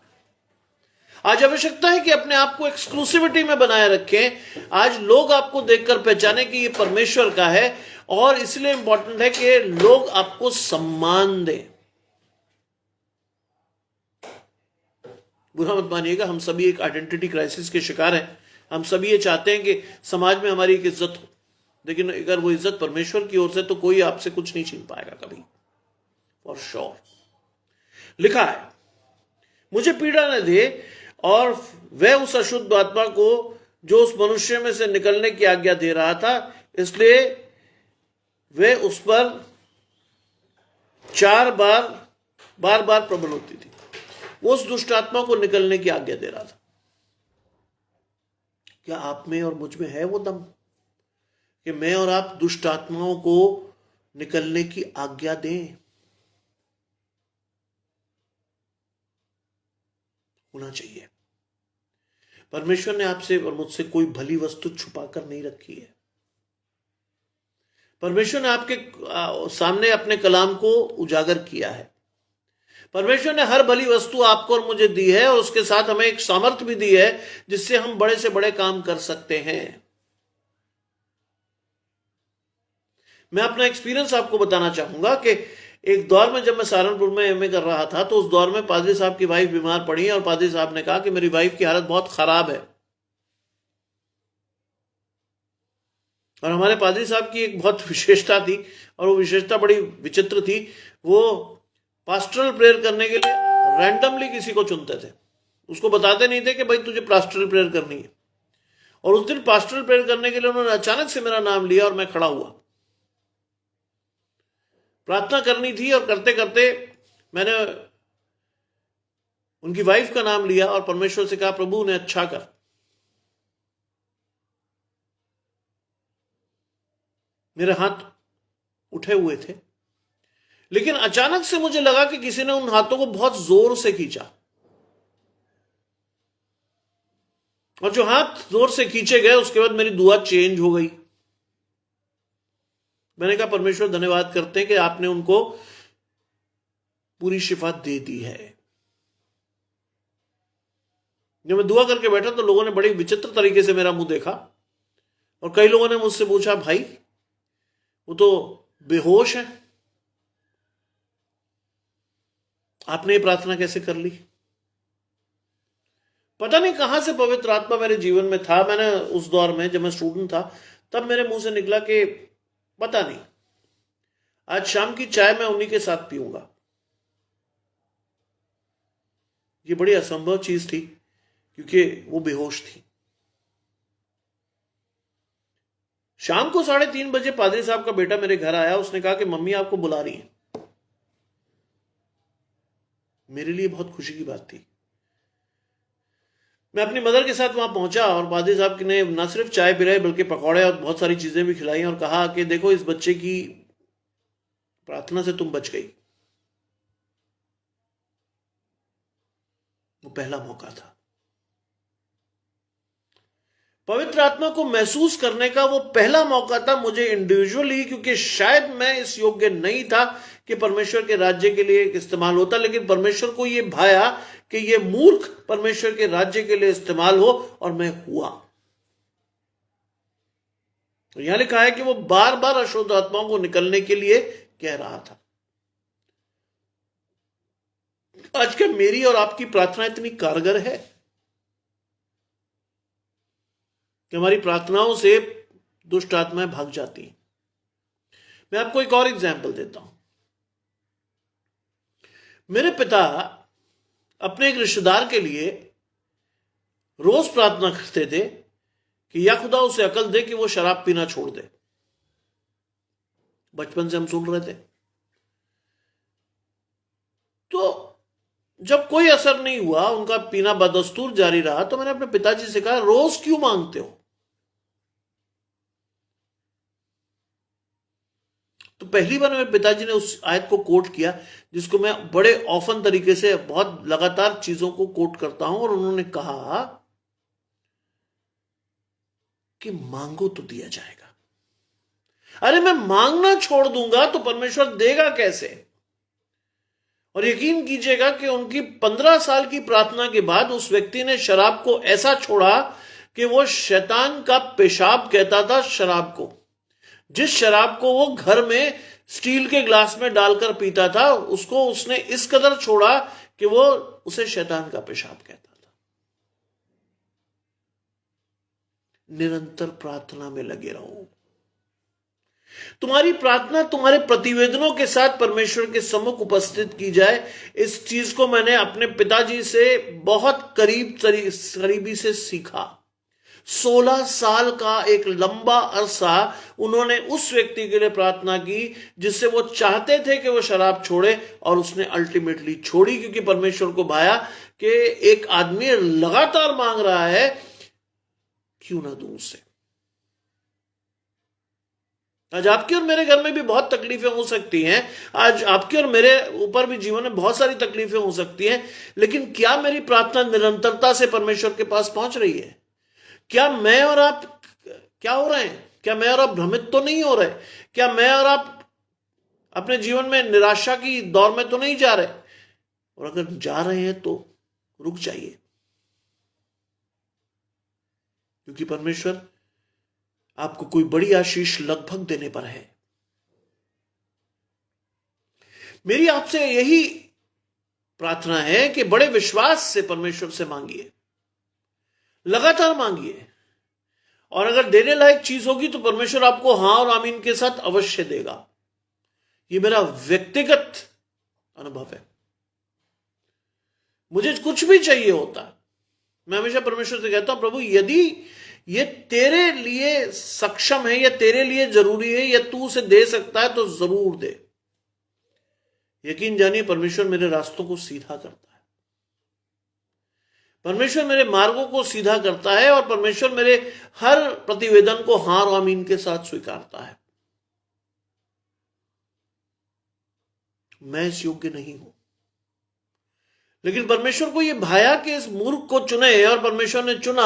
आज आवश्यकता है कि अपने आप को एक्सक्लूसिविटी में बनाए रखें। आज लोग आपको देखकर पहचाने कि ये परमेश्वर का है, और इसलिए इंपॉर्टेंट है कि लोग आपको सम्मान दें। बुरा मत मानिएगा, हम सभी एक आइडेंटिटी क्राइसिस के शिकार हैं। हम सभी ये चाहते हैं कि समाज में हमारी एक इज्जत हो, लेकिन अगर वो इज्जत परमेश्वर की ओर से तो कोई आपसे कुछ नहीं छीन पाएगा कभी, फॉर श्योर। लिखा है मुझे पीड़ा न दे, और वह उस अशुद्ध आत्मा को जो उस मनुष्य में से निकलने की आज्ञा दे रहा था, इसलिए वह उस पर 4 बार प्रबल होती थी। वो उस दुष्ट आत्मा को निकलने की आज्ञा दे रहा था। क्या आप में और मुझ में है वो दम कि मैं और आप दुष्ट आत्माओं को निकलने की आज्ञा दें? होना चाहिए। परमेश्वर ने आपसे और मुझसे कोई भली वस्तु छुपा कर नहीं रखी है। परमेश्वर ने आपके सामने अपने कलाम को उजागर किया है। परमेश्वर ने हर भली वस्तु आपको और मुझे दी है, और उसके साथ हमें एक सामर्थ्य भी दी है जिससे हम बड़े से बड़े काम कर सकते हैं। मैं अपना एक्सपीरियंस आपको बताना चाहूंगा कि एक दौर में जब मैं सहारनपुर में एमए कर रहा था तो उस दौर में पादरी साहब की वाइफ बीमार पड़ी और पादरी साहब ने कहा कि मेरी वाइफ की हालत बहुत खराब है। और हमारे पादरी साहब की एक बहुत विशेषता थी, और वो विशेषता बड़ी विचित्र थी। वो पास्टरल प्रेयर करने के लिए रैंडमली किसी को चुनते थे, उसको बताते नहीं थे कि भाई तुझे पास्टरल प्रेयर करनी है। और उस दिन पास्टरल प्रेयर करने के लिए उन्होंने अचानक से मेरा नाम लिया और मैं खड़ा हुआ। प्रार्थना करनी थी और करते करते मैंने उनकी वाइफ का नाम लिया और परमेश्वर से कहा, प्रभु उन्हें अच्छा कर। मेरे हाथ उठे हुए थे, लेकिन अचानक से मुझे लगा कि किसी ने उन हाथों को बहुत जोर से खींचा, और जो हाथ जोर से खींचे गए उसके बाद मेरी दुआ चेंज हो गई। मैंने कहा, परमेश्वर धन्यवाद करते हैं कि आपने उनको पूरी शिफा दे दी है। जब मैं दुआ करके बैठा तो लोगों ने बड़ी विचित्र तरीके से मेरा मुंह देखा, और कई लोगों ने मुझसे पूछा, भाई वो तो बेहोश है, आपने ये प्रार्थना कैसे कर ली? पता नहीं कहां से पवित्र आत्मा मेरे जीवन में था। मैंने उस दौर में जब मैं स्टूडेंट था तब मेरे मुंह से निकला कि पता नहीं, आज शाम की चाय मैं उन्हीं के साथ पीऊंगा। ये बड़ी असंभव चीज थी क्योंकि वो बेहोश थी। शाम को 3:30 बजे पादरी साहब का बेटा मेरे घर आया। उसने कहा कि मम्मी आपको बुला रही है। मेरे लिए बहुत खुशी की बात थी। मैं अपनी मदर के साथ वहां पहुंचा और पादरी साहब ने न सिर्फ चाय पिलाई बल्कि पकौड़े और बहुत सारी चीजें भी खिलाई, और कहा कि देखो, इस बच्चे की प्रार्थना से तुम बच गई। वो पहला मौका था। पवित्र आत्मा को महसूस करने का वो पहला मौका था मुझे इंडिविजुअली, क्योंकि शायद मैं इस योग्य नहीं था कि परमेश्वर के राज्य के लिए इस्तेमाल होता, लेकिन परमेश्वर को ये भाया कि ये मूर्ख परमेश्वर के राज्य के लिए इस्तेमाल हो, और मैं हुआ। तो यहां लिखा है कि वो बार बार अशुद्ध आत्माओं को निकलने के लिए कह रहा था। आज क्या मेरी और आपकी प्रार्थना इतनी कारगर है कि हमारी प्रार्थनाओं से दुष्ट आत्माएं भाग जाती हैं? मैं आपको एक और एग्जाम्पल देता हूं। मेरे पिता अपने एक रिश्तेदार के लिए रोज प्रार्थना करते थे कि या खुदा उसे अकल दे कि वो शराब पीना छोड़ दे। बचपन से हम सुन रहे थे। तो जब कोई असर नहीं हुआ, उनका पीना बदस्तूर जारी रहा, तो मैंने अपने पिताजी से कहा, रोज क्यों मांगते हो? तो पहली बार मेरे पिताजी ने उस आयत को कोट किया जिसको मैं बड़े ऑफन तरीके से बहुत लगातार चीजों को कोट करता हूं, और उन्होंने कहा कि मांगो तो दिया जाएगा। अरे मैं मांगना छोड़ दूंगा तो परमेश्वर देगा कैसे? और यकीन कीजिएगा कि उनकी 15 साल की प्रार्थना के बाद उस व्यक्ति ने शराब को ऐसा छोड़ा कि वो शैतान का पेशाब कहता था शराब को। जिस शराब को वो घर में स्टील के ग्लास में डालकर पीता था, उसको उसने इस कदर छोड़ा कि वो उसे शैतान का पेशाब कहता था। निरंतर प्रार्थना में लगे रहो। तुम्हारी प्रार्थना तुम्हारे प्रतिवेदनों के साथ परमेश्वर के सम्मुख उपस्थित की जाए। इस चीज को मैंने अपने पिताजी से बहुत करीबी से सीखा। 16 साल का एक लंबा अरसा उन्होंने उस व्यक्ति के लिए प्रार्थना की जिससे वो चाहते थे कि वो शराब छोड़े, और उसने अल्टीमेटली छोड़ी, क्योंकि परमेश्वर को भाया कि एक आदमी लगातार मांग रहा है, क्यों ना दूं उससे। आज आपके और मेरे घर में भी बहुत तकलीफें हो सकती हैं। आज आपके और मेरे ऊपर भी जीवन में बहुत सारी तकलीफें हो सकती हैं, लेकिन क्या मेरी प्रार्थना निरंतरता से परमेश्वर के पास पहुंच रही है? क्या मैं और आप क्या हो रहे हैं? क्या मैं और आप भ्रमित तो नहीं हो रहे? क्या मैं और आप अपने जीवन में निराशा की दौर में तो नहीं जा रहे? और अगर जा रहे हैं तो रुक जाइए, क्योंकि परमेश्वर आपको कोई बड़ी आशीष लगभग देने पर है। मेरी आपसे यही प्रार्थना है कि बड़े विश्वास से परमेश्वर से मांगिए, लगातार मांगिए, और अगर देने लायक चीज होगी तो परमेश्वर आपको हां और आमीन के साथ अवश्य देगा। ये मेरा व्यक्तिगत अनुभव है। मुझे कुछ भी चाहिए होता, मैं हमेशा परमेश्वर से कहता हूं, प्रभु यदि ये तेरे लिए सक्षम है या तेरे लिए जरूरी है या तू उसे दे सकता है तो जरूर दे। यकीन जानिए परमेश्वर मेरे रास्तों को सीधा करता है, परमेश्वर मेरे मार्गों को सीधा करता है, और परमेश्वर मेरे हर प्रतिवेदन को हां और आमीन के साथ स्वीकारता है। मैं इस योग्य नहीं हूं, लेकिन परमेश्वर को यह भाया कि इस मूर्ख को चुने, और परमेश्वर ने चुना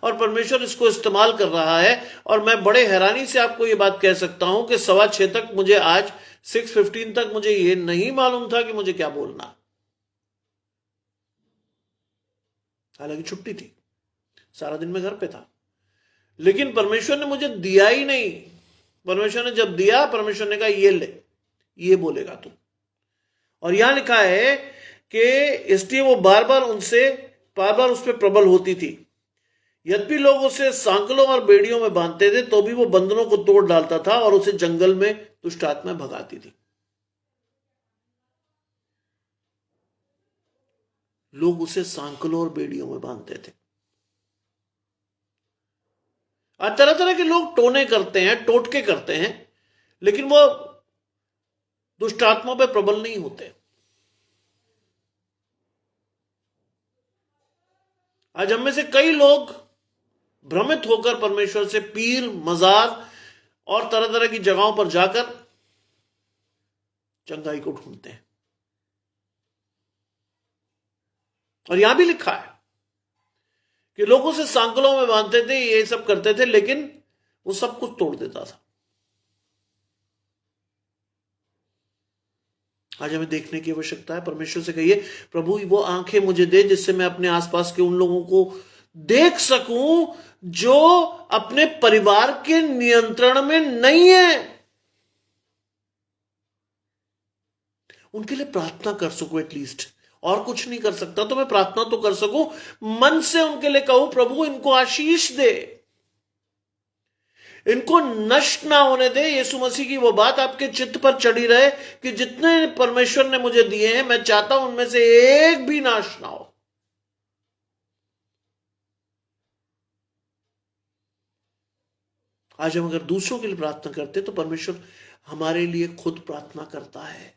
और परमेश्वर इसको इस्तेमाल कर रहा है। और मैं बड़े हैरानी से आपको यह बात कह सकता हूं कि 6:15 तक मुझे, आज 6:15 तक मुझे यह नहीं मालूम था कि मुझे क्या बोलना। हालांकि छुट्टी थी, सारा दिन मैं घर पे था, लेकिन परमेश्वर ने मुझे दिया ही नहीं। परमेश्वर ने जब दिया, परमेश्वर ने कहा ये ले, ये बोलेगा तू। और यहां लिखा है कि इसलिए वो बार बार उस पर प्रबल होती थी। यद्यपि लोग उसे सांकलों और बेड़ियों में बांधते थे तो भी वो बंधनों को तोड़ डालता था और उसे जंगल में दुष्ट आत्मा भगाती थी। लोग उसे सांकलों और बेड़ियों में बांधते थे। आज तरह तरह के लोग टोने करते हैं, टोटके करते हैं, लेकिन वो दुष्ट आत्माओं पर प्रबल नहीं होते। आज हम में से कई लोग भ्रमित होकर परमेश्वर से पीर, मजार और तरह तरह की जगहों पर जाकर चंगाई को ढूंढते हैं। और यहां भी लिखा है कि लोगों से सांकलों में बांधते थे, ये सब करते थे, लेकिन वो सब कुछ तोड़ देता था। आज हमें देखने की आवश्यकता है। परमेश्वर से कहिए, प्रभु वो आंखें मुझे दे जिससे मैं अपने आसपास के उन लोगों को देख सकूं जो अपने परिवार के नियंत्रण में नहीं है, उनके लिए प्रार्थना कर सकूं एटलीस्ट। और कुछ नहीं कर सकता तो मैं प्रार्थना तो कर सकूं, मन से उनके लिए कहूं, प्रभु इनको आशीष दे, इनको नष्ट ना होने दे। यीशु मसीह की वो बात आपके चित्त पर चढ़ी रहे कि जितने परमेश्वर ने मुझे दिए हैं, मैं चाहता हूं उनमें से एक भी नाश ना हो। आज हम अगर दूसरों के लिए प्रार्थना करते तो परमेश्वर हमारे लिए खुद प्रार्थना करता है।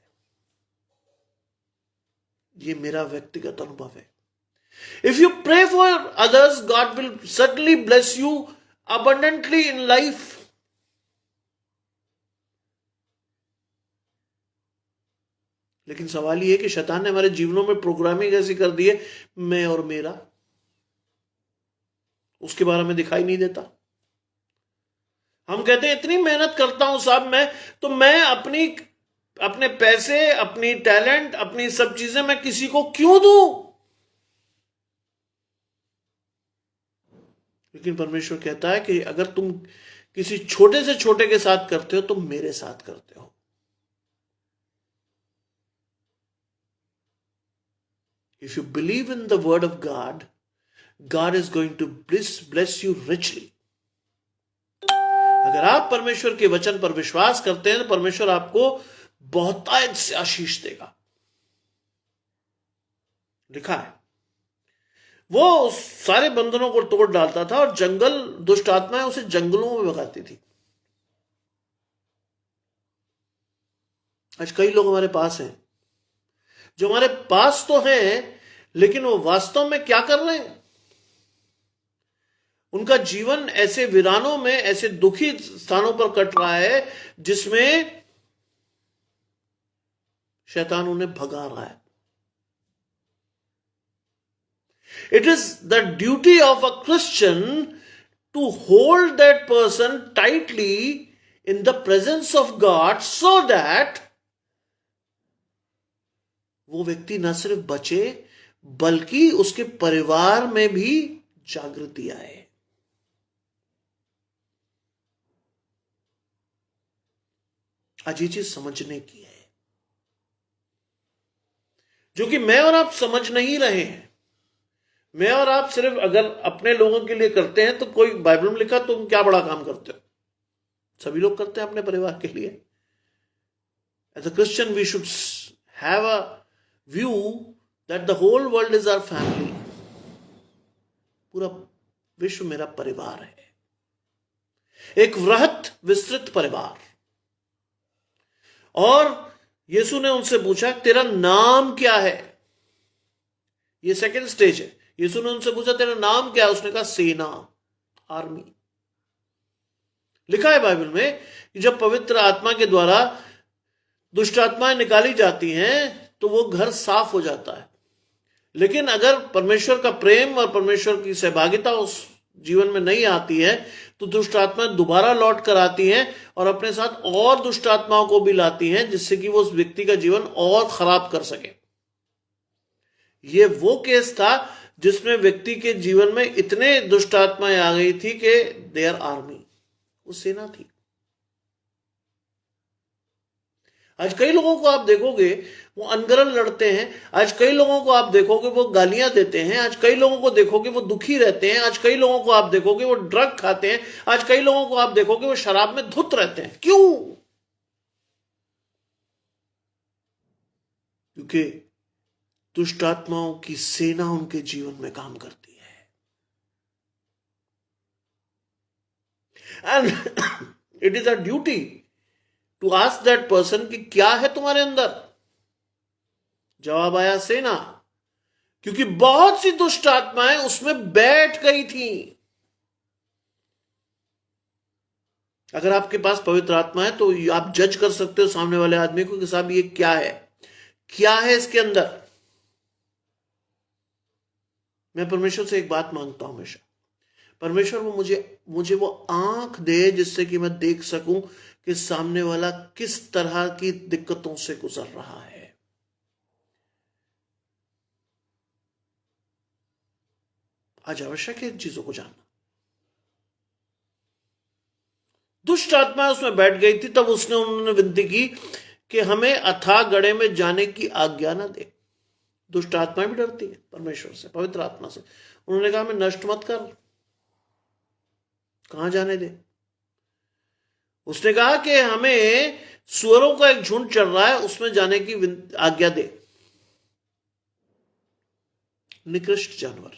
ये मेरा व्यक्तिगत अनुभव है। If you pray for others, God will certainly bless you abundantly in life. लेकिन सवाल यह है कि शैतान ने हमारे जीवनों में प्रोग्रामिंग ऐसी कर दी है, मैं और मेरा, उसके बारे में दिखाई नहीं देता। हम कहते हैं इतनी मेहनत करता हूं साहब मैं, तो मैं अपने पैसे, अपनी टैलेंट, अपनी सब चीजें मैं किसी को क्यों दूं? लेकिन परमेश्वर कहता है कि अगर तुम किसी छोटे से छोटे के साथ करते हो, तुम मेरे साथ करते हो। If you believe in the word of God, God is going to bless you richly. अगर आप परमेश्वर के वचन पर विश्वास करते हैं तो परमेश्वर आपको बहुतायत से आशीष देगा। लिखा है वो सारे बंधनों को तोड़ डालता था और दुष्ट आत्माएं उसे जंगलों में भगाती थी। आज कई लोग हमारे पास हैं, जो हमारे पास तो हैं, लेकिन वो वास्तव में क्या कर रहे हैं? उनका जीवन ऐसे वीरानों में, ऐसे दुखी स्थानों पर कट रहा है जिसमें शैतान उन्हें भगा रहा है। It is the duty of a Christian to hold that person tightly in the presence of God so that वो व्यक्ति न सिर्फ बचे बल्कि उसके परिवार में भी जागृति आए। आज ये चीज समझने की है। जो कि मैं और आप समझ नहीं रहे हैं। मैं और आप सिर्फ अगर अपने लोगों के लिए करते हैं तो कोई बाइबल में लिखा तुम क्या बड़ा काम करते हो, सभी लोग करते हैं अपने परिवार के लिए। As a Christian we should have a view that the whole world is our family. पूरा विश्व मेरा परिवार है, एक वृहत विस्तृत परिवार। और यीशु ने उनसे पूछा तेरा नाम क्या है। ये सेकंड स्टेज है। यीशु ने उनसे पूछा तेरा नाम क्या है। उसने कहा सेना, आर्मी। लिखा है बाइबल में कि जब पवित्र आत्मा के द्वारा दुष्ट आत्माएं निकाली जाती हैं तो वो घर साफ हो जाता है। लेकिन अगर परमेश्वर का प्रेम और परमेश्वर की सहभागिता उस जीवन में नहीं आती है तो दुष्ट आत्माएं दोबारा लौट कर आती हैं और अपने साथ और दुष्ट आत्माओं को भी लाती हैं, जिससे कि वो उस व्यक्ति का जीवन और खराब कर सके। ये वो केस था जिसमें व्यक्ति के जीवन में इतने दुष्ट आत्माएं आ गई थी कि देयर आर्मी, वो सेना थी। आज कई लोगों को आप देखोगे वो अनगरल लड़ते हैं। आज कई लोगों को आप देखोगे वो गालियां देते हैं। आज कई लोगों को देखोगे वो दुखी रहते हैं। आज कई लोगों को आप देखोगे वो ड्रग खाते हैं। आज कई लोगों को आप देखोगे वो शराब में धुत रहते हैं। क्यों? क्योंकि दुष्ट आत्माओं की सेना उनके जीवन में काम करती है। And it is a duty to ask that person कि क्या है तुम्हारे अंदर। जवाब आया सेना, क्योंकि बहुत सी दुष्ट आत्माएं उसमें बैठ गई थी। अगर आपके पास पवित्र आत्मा है तो आप जज कर सकते हो सामने वाले आदमी को कि साहब ये क्या है, क्या है इसके अंदर। मैं परमेश्वर से एक बात मांगता हूं हमेशा, परमेश्वर वो मुझे वो आंख दे जिससे कि मैं देख सकूं कि सामने वाला किस तरह की दिक्कतों से गुजर रहा है। आज आवश्यक है इन चीजों को जानना। दुष्ट आत्मा उसमें बैठ गई थी, तब उन्होंने विनती की कि हमें अथाह गड्ढे में जाने की आज्ञा ना दे। दुष्ट आत्मा भी डरती है परमेश्वर से, पवित्र आत्मा से। उन्होंने कहा हमें नष्ट मत कर, कहां जाने दे। उसने कहा कि हमें सुअरों का एक झुंड चल रहा है उसमें जाने की आज्ञा दे। निकृष्ट जानवर,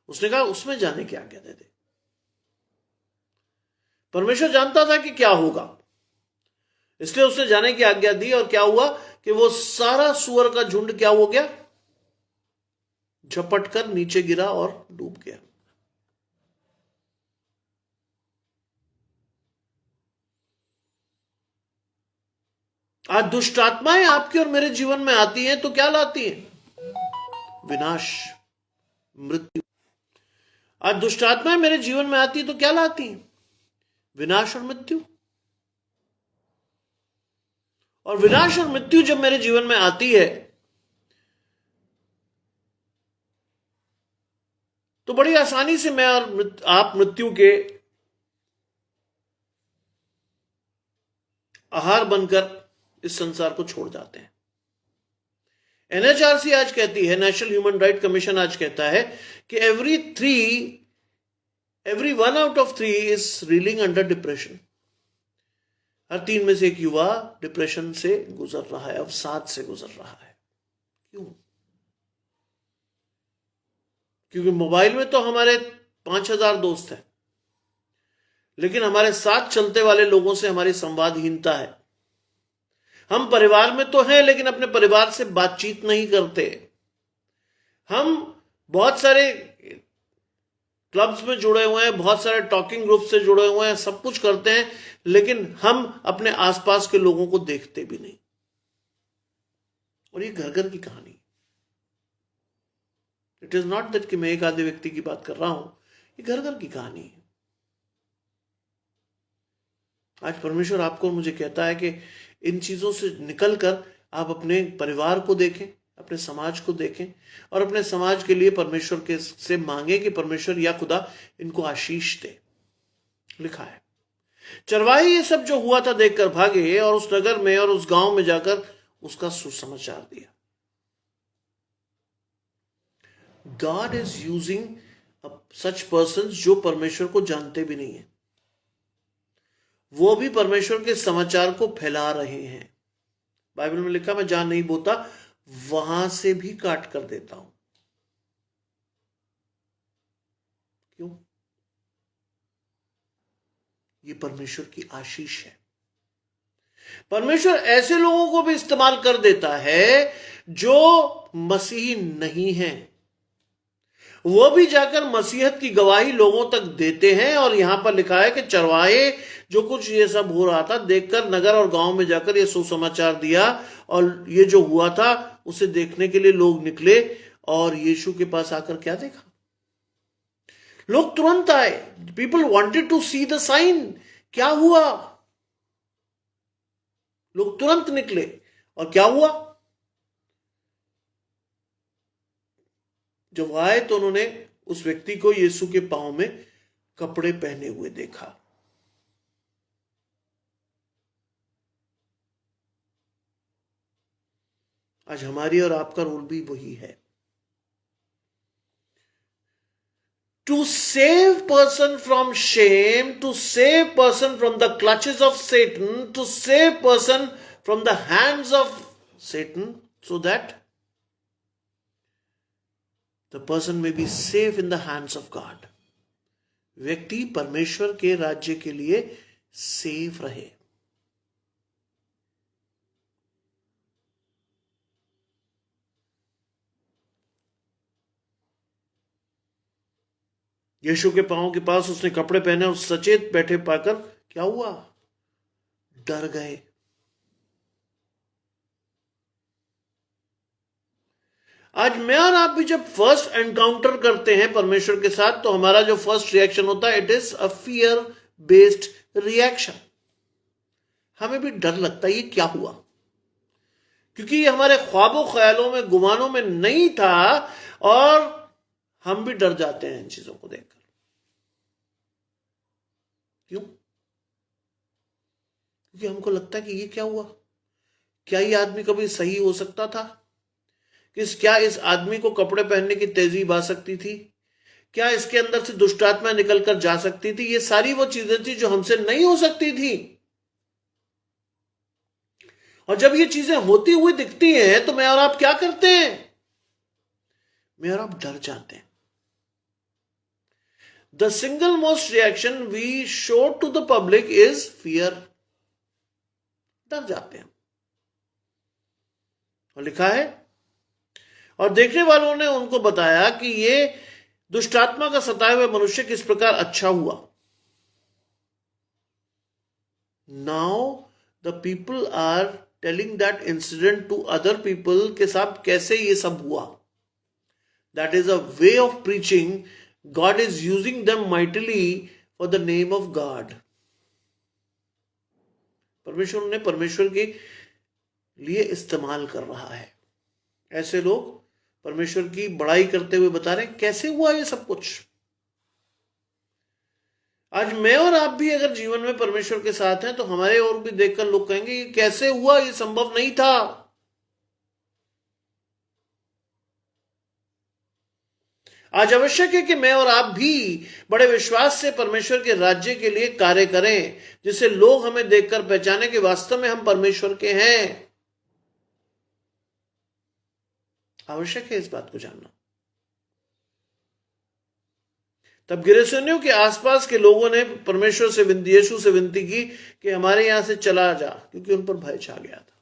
उसने कहा उसमें जाने की आज्ञा दे। परमेश्वर जानता था कि क्या होगा, इसलिए उसने जाने की आज्ञा दी। और क्या हुआ कि वो सारा सुअर का झुंड क्या हो गया, झपट कर नीचे गिरा और डूब गया। आज दुष्ट आत्माएं आपके और मेरे जीवन में आती हैं तो क्या लाती हैं? विनाश, मृत्यु। आज दुष्ट आत्माएं मेरे जीवन में आती है तो क्या लाती हैं? विनाश और मृत्यु। और विनाश और मृत्यु जब मेरे जीवन में आती है तो बड़ी आसानी से मैं और आप मृत्यु के आहार बनकर इस संसार को छोड़ जाते हैं। एनएचआरसी आज कहती है, नेशनल ह्यूमन राइट कमीशन आज कहता है कि every 1 out of 3 is reeling under depression. हर 3 में से एक युवा डिप्रेशन से गुजर रहा है, अवसाद से गुजर रहा है। क्यों? क्योंकि मोबाइल में तो हमारे 5000 दोस्त हैं, लेकिन हमारे साथ चलते वाले लोगों से हमारी संवादहीनता है। हम परिवार में तो हैं लेकिन अपने परिवार से बातचीत नहीं करते। हम बहुत सारे क्लब्स में जुड़े हुए हैं, बहुत सारे टॉकिंग ग्रुप से जुड़े हुए हैं, सब कुछ करते हैं, लेकिन हम अपने आसपास के लोगों को देखते भी नहीं। और ये घर घर की कहानी। इट इज नॉट दैट कि मैं एक आधे व्यक्ति की बात कर रहा हूं, ये घर घर की कहानी है। आज परमेश्वर आपको और मुझे कहता है कि इन चीजों से निकलकर आप अपने परिवार को देखें, अपने समाज को देखें और अपने समाज के लिए परमेश्वर के से मांगे कि परमेश्वर या खुदा इनको आशीष दे। लिखा है, चरवाही ये सब जो हुआ था देखकर भागे और उस नगर में और उस गांव में जाकर उसका सुसमाचार दिया। God is using such person जो परमेश्वर को जानते भी नहीं है, वो भी परमेश्वर के समाचार को फैला रहे हैं। बाइबल में लिखा, मैं जहां नहीं बोता वहां से भी काट कर देता हूं। क्यों? ये परमेश्वर की आशीष है। परमेश्वर ऐसे लोगों को भी इस्तेमाल कर देता है जो मसीही नहीं हैं, वो भी जाकर मसीहत की गवाही लोगों तक देते हैं। और यहां पर लिखा है कि चरवाहे जो कुछ ये सब हो रहा था देखकर नगर और गांव में जाकर ये सुसमाचार दिया, और ये जो हुआ था उसे देखने के लिए लोग निकले। और यीशु के पास आकर क्या देखा? लोग तुरंत आए। People wanted to see the sign. क्या हुआ? लोग तुरंत निकले। और क्या हुआ? जब आए तो उन्होंने उस व्यक्ति को यीशु के पांव में कपड़े पहने हुए देखा। आज हमारी और आपका रोल भी वही है, to save person from shame, to save person from the clutches of Satan, to save person from the hands of Satan, so that the person may be safe in the hands of God. व्यक्ति परमेश्वर के राज्य के लिए safe रहे। यीशु के पांव के पास उसने कपड़े पहने और सचेत बैठे पाकर क्या हुआ? डर गए। आज मैं और आप भी जब फर्स्ट एनकाउंटर करते हैं परमेश्वर के साथ, तो हमारा जो फर्स्ट रिएक्शन होता है, it is a fear based reaction. हमें भी डर लगता है, ये क्या हुआ? क्योंकि ये हमारे ख्वाबों ख्यालों में, गुमानों में नहीं था, और हम भी डर जाते हैं इन चीजों को देखकर। क्यों? क्योंकि हमको लगता है कि ये क्या हुआ? क्या ये आदमी कभी सही हो सकता था? क्या इस आदमी को कपड़े पहनने की तहजीब आ सकती थी? क्या इसके अंदर से दुष्ट आत्मा निकल कर जा सकती थी? ये सारी वो चीजें थी जो हमसे नहीं हो सकती थी। और जब ये चीजें होती हुई दिखती हैं तो मैं और आप क्या करते हैं? मैं और आप डर जाते हैं। The single most reaction we show to the public is fear. डर जाते हैं। और लिखा है, और देखने वालों ने उनको बताया कि ये दुष्टात्मा का सताए हुए मनुष्य किस प्रकार अच्छा हुआ। Now the people are telling that incident to other people के साथ कैसे ये सब हुआ। That is a way of preaching. God is using them mightily for the name of God. परमेश्वर उन्हें परमेश्वर के लिए इस्तेमाल कर रहा है। ऐसे लोग परमेश्वर की बड़ाई करते हुए बता रहे हैं कैसे हुआ ये सब कुछ। आज मैं और आप भी अगर जीवन में परमेश्वर के साथ हैं तो हमारे और भी देखकर लोग कहेंगे ये कैसे हुआ, ये संभव नहीं था। आज आवश्यक है कि मैं और आप भी बड़े विश्वास से परमेश्वर के राज्य के लिए कार्य करें, जिससे लोग हमें देखकर पहचाने कि वास्तव में हम परमेश्वर के हैं। आवश्यक है इस बात को जानना। तब गिरसेनियों के आसपास के लोगों ने परमेश्वर से यीशु से विनती की कि हमारे यहां से चला जा, क्योंकि उन पर भय छा गया था।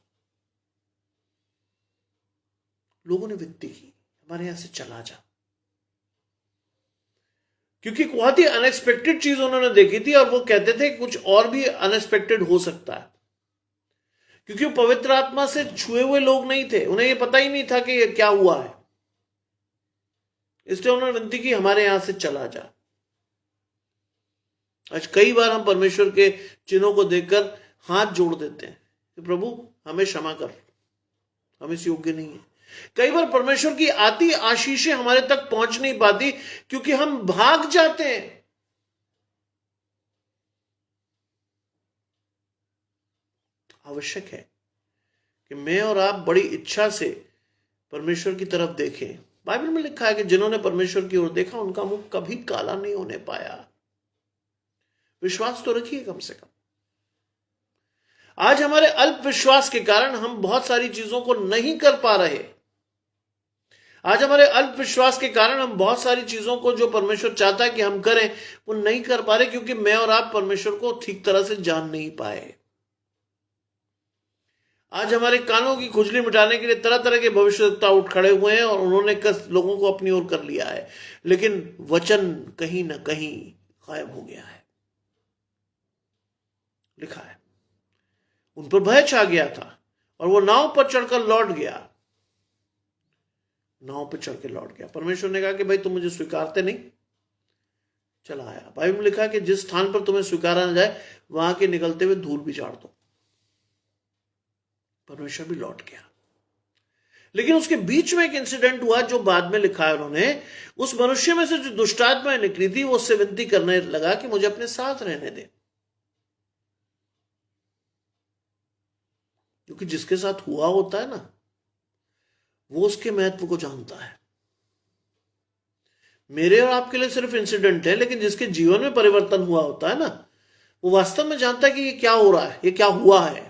लोगों ने विनती की हमारे यहां से चला जा, क्योंकि बहुत ही अनएक्सपेक्टेड चीज उन्होंने देखी थी, और वो कहते थे कि कुछ और भी अनएक्सपेक्टेड हो सकता है, क्योंकि वो पवित्र आत्मा से छुए हुए लोग नहीं थे। उन्हें ये पता ही नहीं था कि ये क्या हुआ है। इसलिए उन्होंने विनती की हमारे यहां से चला जा। आज कई बार हम परमेश्वर के चिन्हों को देखकर हाथ जोड़ देते हैं कि प्रभु हमें क्षमा कर, हम इस योग्य नहीं है। कई बार परमेश्वर की आती आशीषें हमारे तक पहुंच नहीं पाती क्योंकि हम भाग जाते हैं। आवश्यक है कि मैं और आप बड़ी इच्छा से परमेश्वर की तरफ देखें, बाइबल में लिखा है कि जिन्होंने परमेश्वर की ओर देखा उनका मुख कभी काला नहीं होने पाया। विश्वास तो रखिए कम से कम। आज हमारे अल्प विश्वास के कारण हम बहुत सारी चीजों को नहीं कर पा रहे। आज हमारे अल्प विश्वास के कारण हम बहुत सारी चीजों को जो परमेश्वर चाहता है कि हम करें वो नहीं कर पा रहे, क्योंकि मैं और आप परमेश्वर को ठीक तरह से जान नहीं पाए। आज हमारे कानों की खुजली मिटाने के लिए तरह तरह के भविष्यवक्ता उठ खड़े हुए हैं और उन्होंने लोगों को अपनी ओर कर लिया है, लेकिन वचन कहीं ना कहीं गायब हो गया है। लिखा है उन पर भय छा गया था और वो नाव पर चढ़कर लौट गया। नाव पर चढ़ के लौट गया। परमेश्वर ने कहा कि भाई तुम मुझे स्वीकारते नहीं, चला आया। बाइबल में लिखा है कि जिस स्थान पर तुम्हें स्वीकारा न जाए वहां के निकलते हुए धूल भी झाड़ दो। परमेश्वर भी लौट गया। लेकिन उसके बीच में एक इंसिडेंट हुआ जो बाद में लिखा है उन्होंने। उस मनुष्य में से जो दुष्टात्माएं निकली थी वो उससे विनती करने लगा कि मुझे अपने साथ रहने दे, क्योंकि जिसके साथ हुआ होता है ना वो उसके महत्व को जानता है। मेरे और आपके लिए सिर्फ इंसिडेंट है, लेकिन जिसके जीवन में परिवर्तन हुआ होता है ना वो वास्तव में जानता है कि ये क्या हो रहा है, ये क्या हुआ है।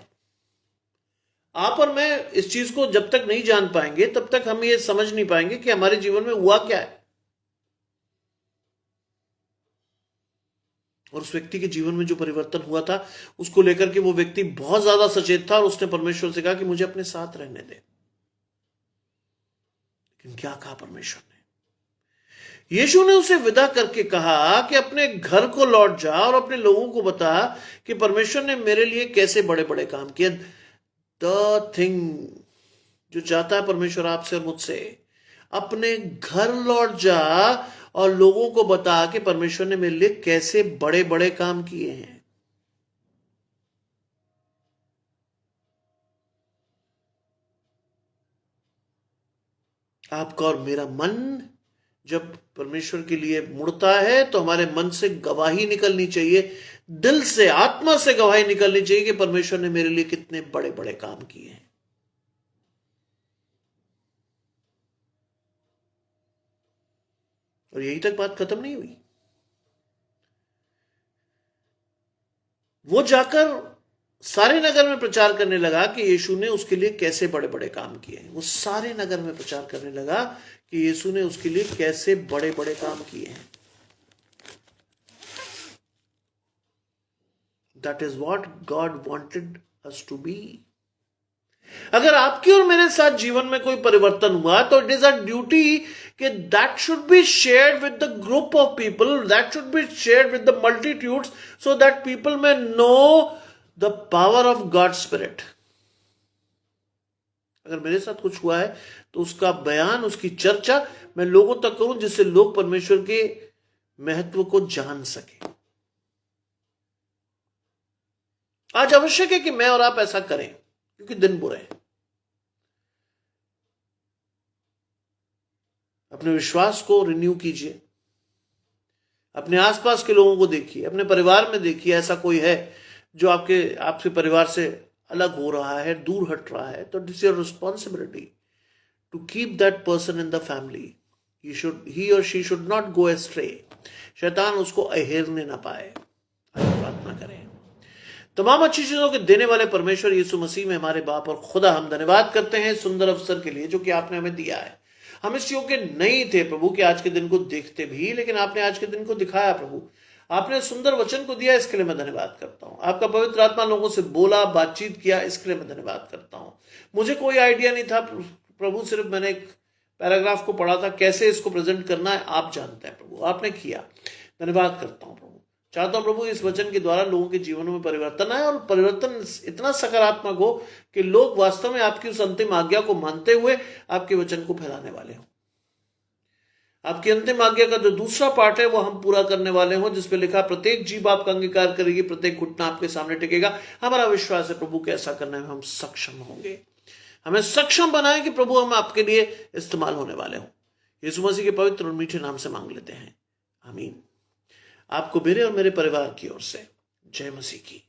आप और मैं इस चीज को जब तक नहीं जान पाएंगे तब तक हम ये समझ नहीं पाएंगे कि हमारे जीवन में हुआ क्या है। और उस व्यक्ति के जीवन में जो परिवर्तन हुआ था उसको लेकर के वो व्यक्ति बहुत ज्यादा सचेत था और उसने परमेश्वर से कहा कि मुझे अपने साथ रहने दे। लेकिन क्या कहा परमेश्वर ने? यीशु ने उसे विदा करके कहा कि अपने घर को लौट जा और अपने लोगों को बता कि परमेश्वर ने मेरे लिए कैसे बड़े बड़े काम किए। द थिंग जो चाहता है परमेश्वर आपसे और मुझसे, अपने घर लौट जा और लोगों को बता कि परमेश्वर ने मेरे लिए कैसे बड़े बड़े काम किए हैं। आपका और मेरा मन जब परमेश्वर के लिए मुड़ता है तो हमारे मन से गवाही निकलनी चाहिए, दिल से, आत्मा से गवाही निकलनी चाहिए कि परमेश्वर ने मेरे लिए कितने बड़े बड़े काम किए हैं। और यहीं तक बात खत्म नहीं हुई। वो जाकर सारे नगर में प्रचार करने लगा कि यीशु ने उसके लिए कैसे बड़े बड़े काम किए हैं। वो सारे नगर में प्रचार करने लगा कि यीशु ने उसके लिए कैसे बड़े बड़े काम किए हैं। That is what God wanted us to be. अगर आपकी और मेरे साथ जीवन में कोई परिवर्तन हुआ तो इट इज अ ड्यूटी कि that should be shared with the group of people, that should be shared with the multitudes, so that people may know the power of God spirit. अगर मेरे साथ कुछ हुआ है तो उसका बयान, उसकी चर्चा मैं लोगों तक करूं जिससे लोग परमेश्वर के महत्व को जान सके। आज आवश्यक है कि मैं और आप ऐसा करें क्योंकि दिन बुरे हैं। अपने विश्वास को रिन्यू कीजिए, अपने आसपास के लोगों को देखिए, अपने परिवार में देखिए ऐसा कोई है जो आपके परिवार से अलग हो रहा है, दूर हट रहा है, तो it's your responsibility to keep that person in the family. He और she should not go astray. शैतान उसको अहेरने ना पाए। प्रार्थना करें। तमाम अच्छी चीजों के देने वाले परमेश्वर यीशु मसीह में हमारे बाप और खुदा, हम धन्यवाद करते हैं सुंदर अवसर के लिए जो कि आपने हमें दिया है। हम इस योग्य नहीं थे प्रभु कि आज के दिन को देखते भी, लेकिन आपने आज के दिन को दिखाया प्रभु। आपने सुंदर वचन को दिया, इसके लिए मैं धन्यवाद करता हूं। आपका पवित्र आत्मा लोगों से बोला, बातचीत किया, इसके लिए मैं धन्यवाद करता हूं। मुझे कोई आइडिया नहीं था प्रभु, सिर्फ मैंने एक पैराग्राफ को पढ़ा था, कैसे इसको प्रेजेंट करना है आप जानते हैं प्रभु, आपने किया। धन्यवाद करता हूं प्रभु। चाहता हूं प्रभु इस वचन के द्वारा लोगों के जीवन में परिवर्तन आए और परिवर्तन इतना सकारात्मक हो कि लोग वास्तव में आपकी उस अंतिम आज्ञा को मानते हुए आपके वचन को फैलाने वाले हों। आपकी अंतिम आज्ञा का जो दूसरा पार्ट है वो हम पूरा करने वाले हों, जिसपे लिखा प्रत्येक जीभ आपका अंगीकार करेगी, प्रत्येक घुटना आपके सामने टिकेगा। हमारा विश्वास है प्रभु कि ऐसा करने में हम सक्षम होंगे। हमें सक्षम बनाए कि प्रभु हम आपके लिए इस्तेमाल होने वाले हों। यीशु मसीह के पवित्र और मीठे नाम से मांग लेते हैं, आमीन। आपको मेरे और मेरे परिवार की ओर से जय मसीह की।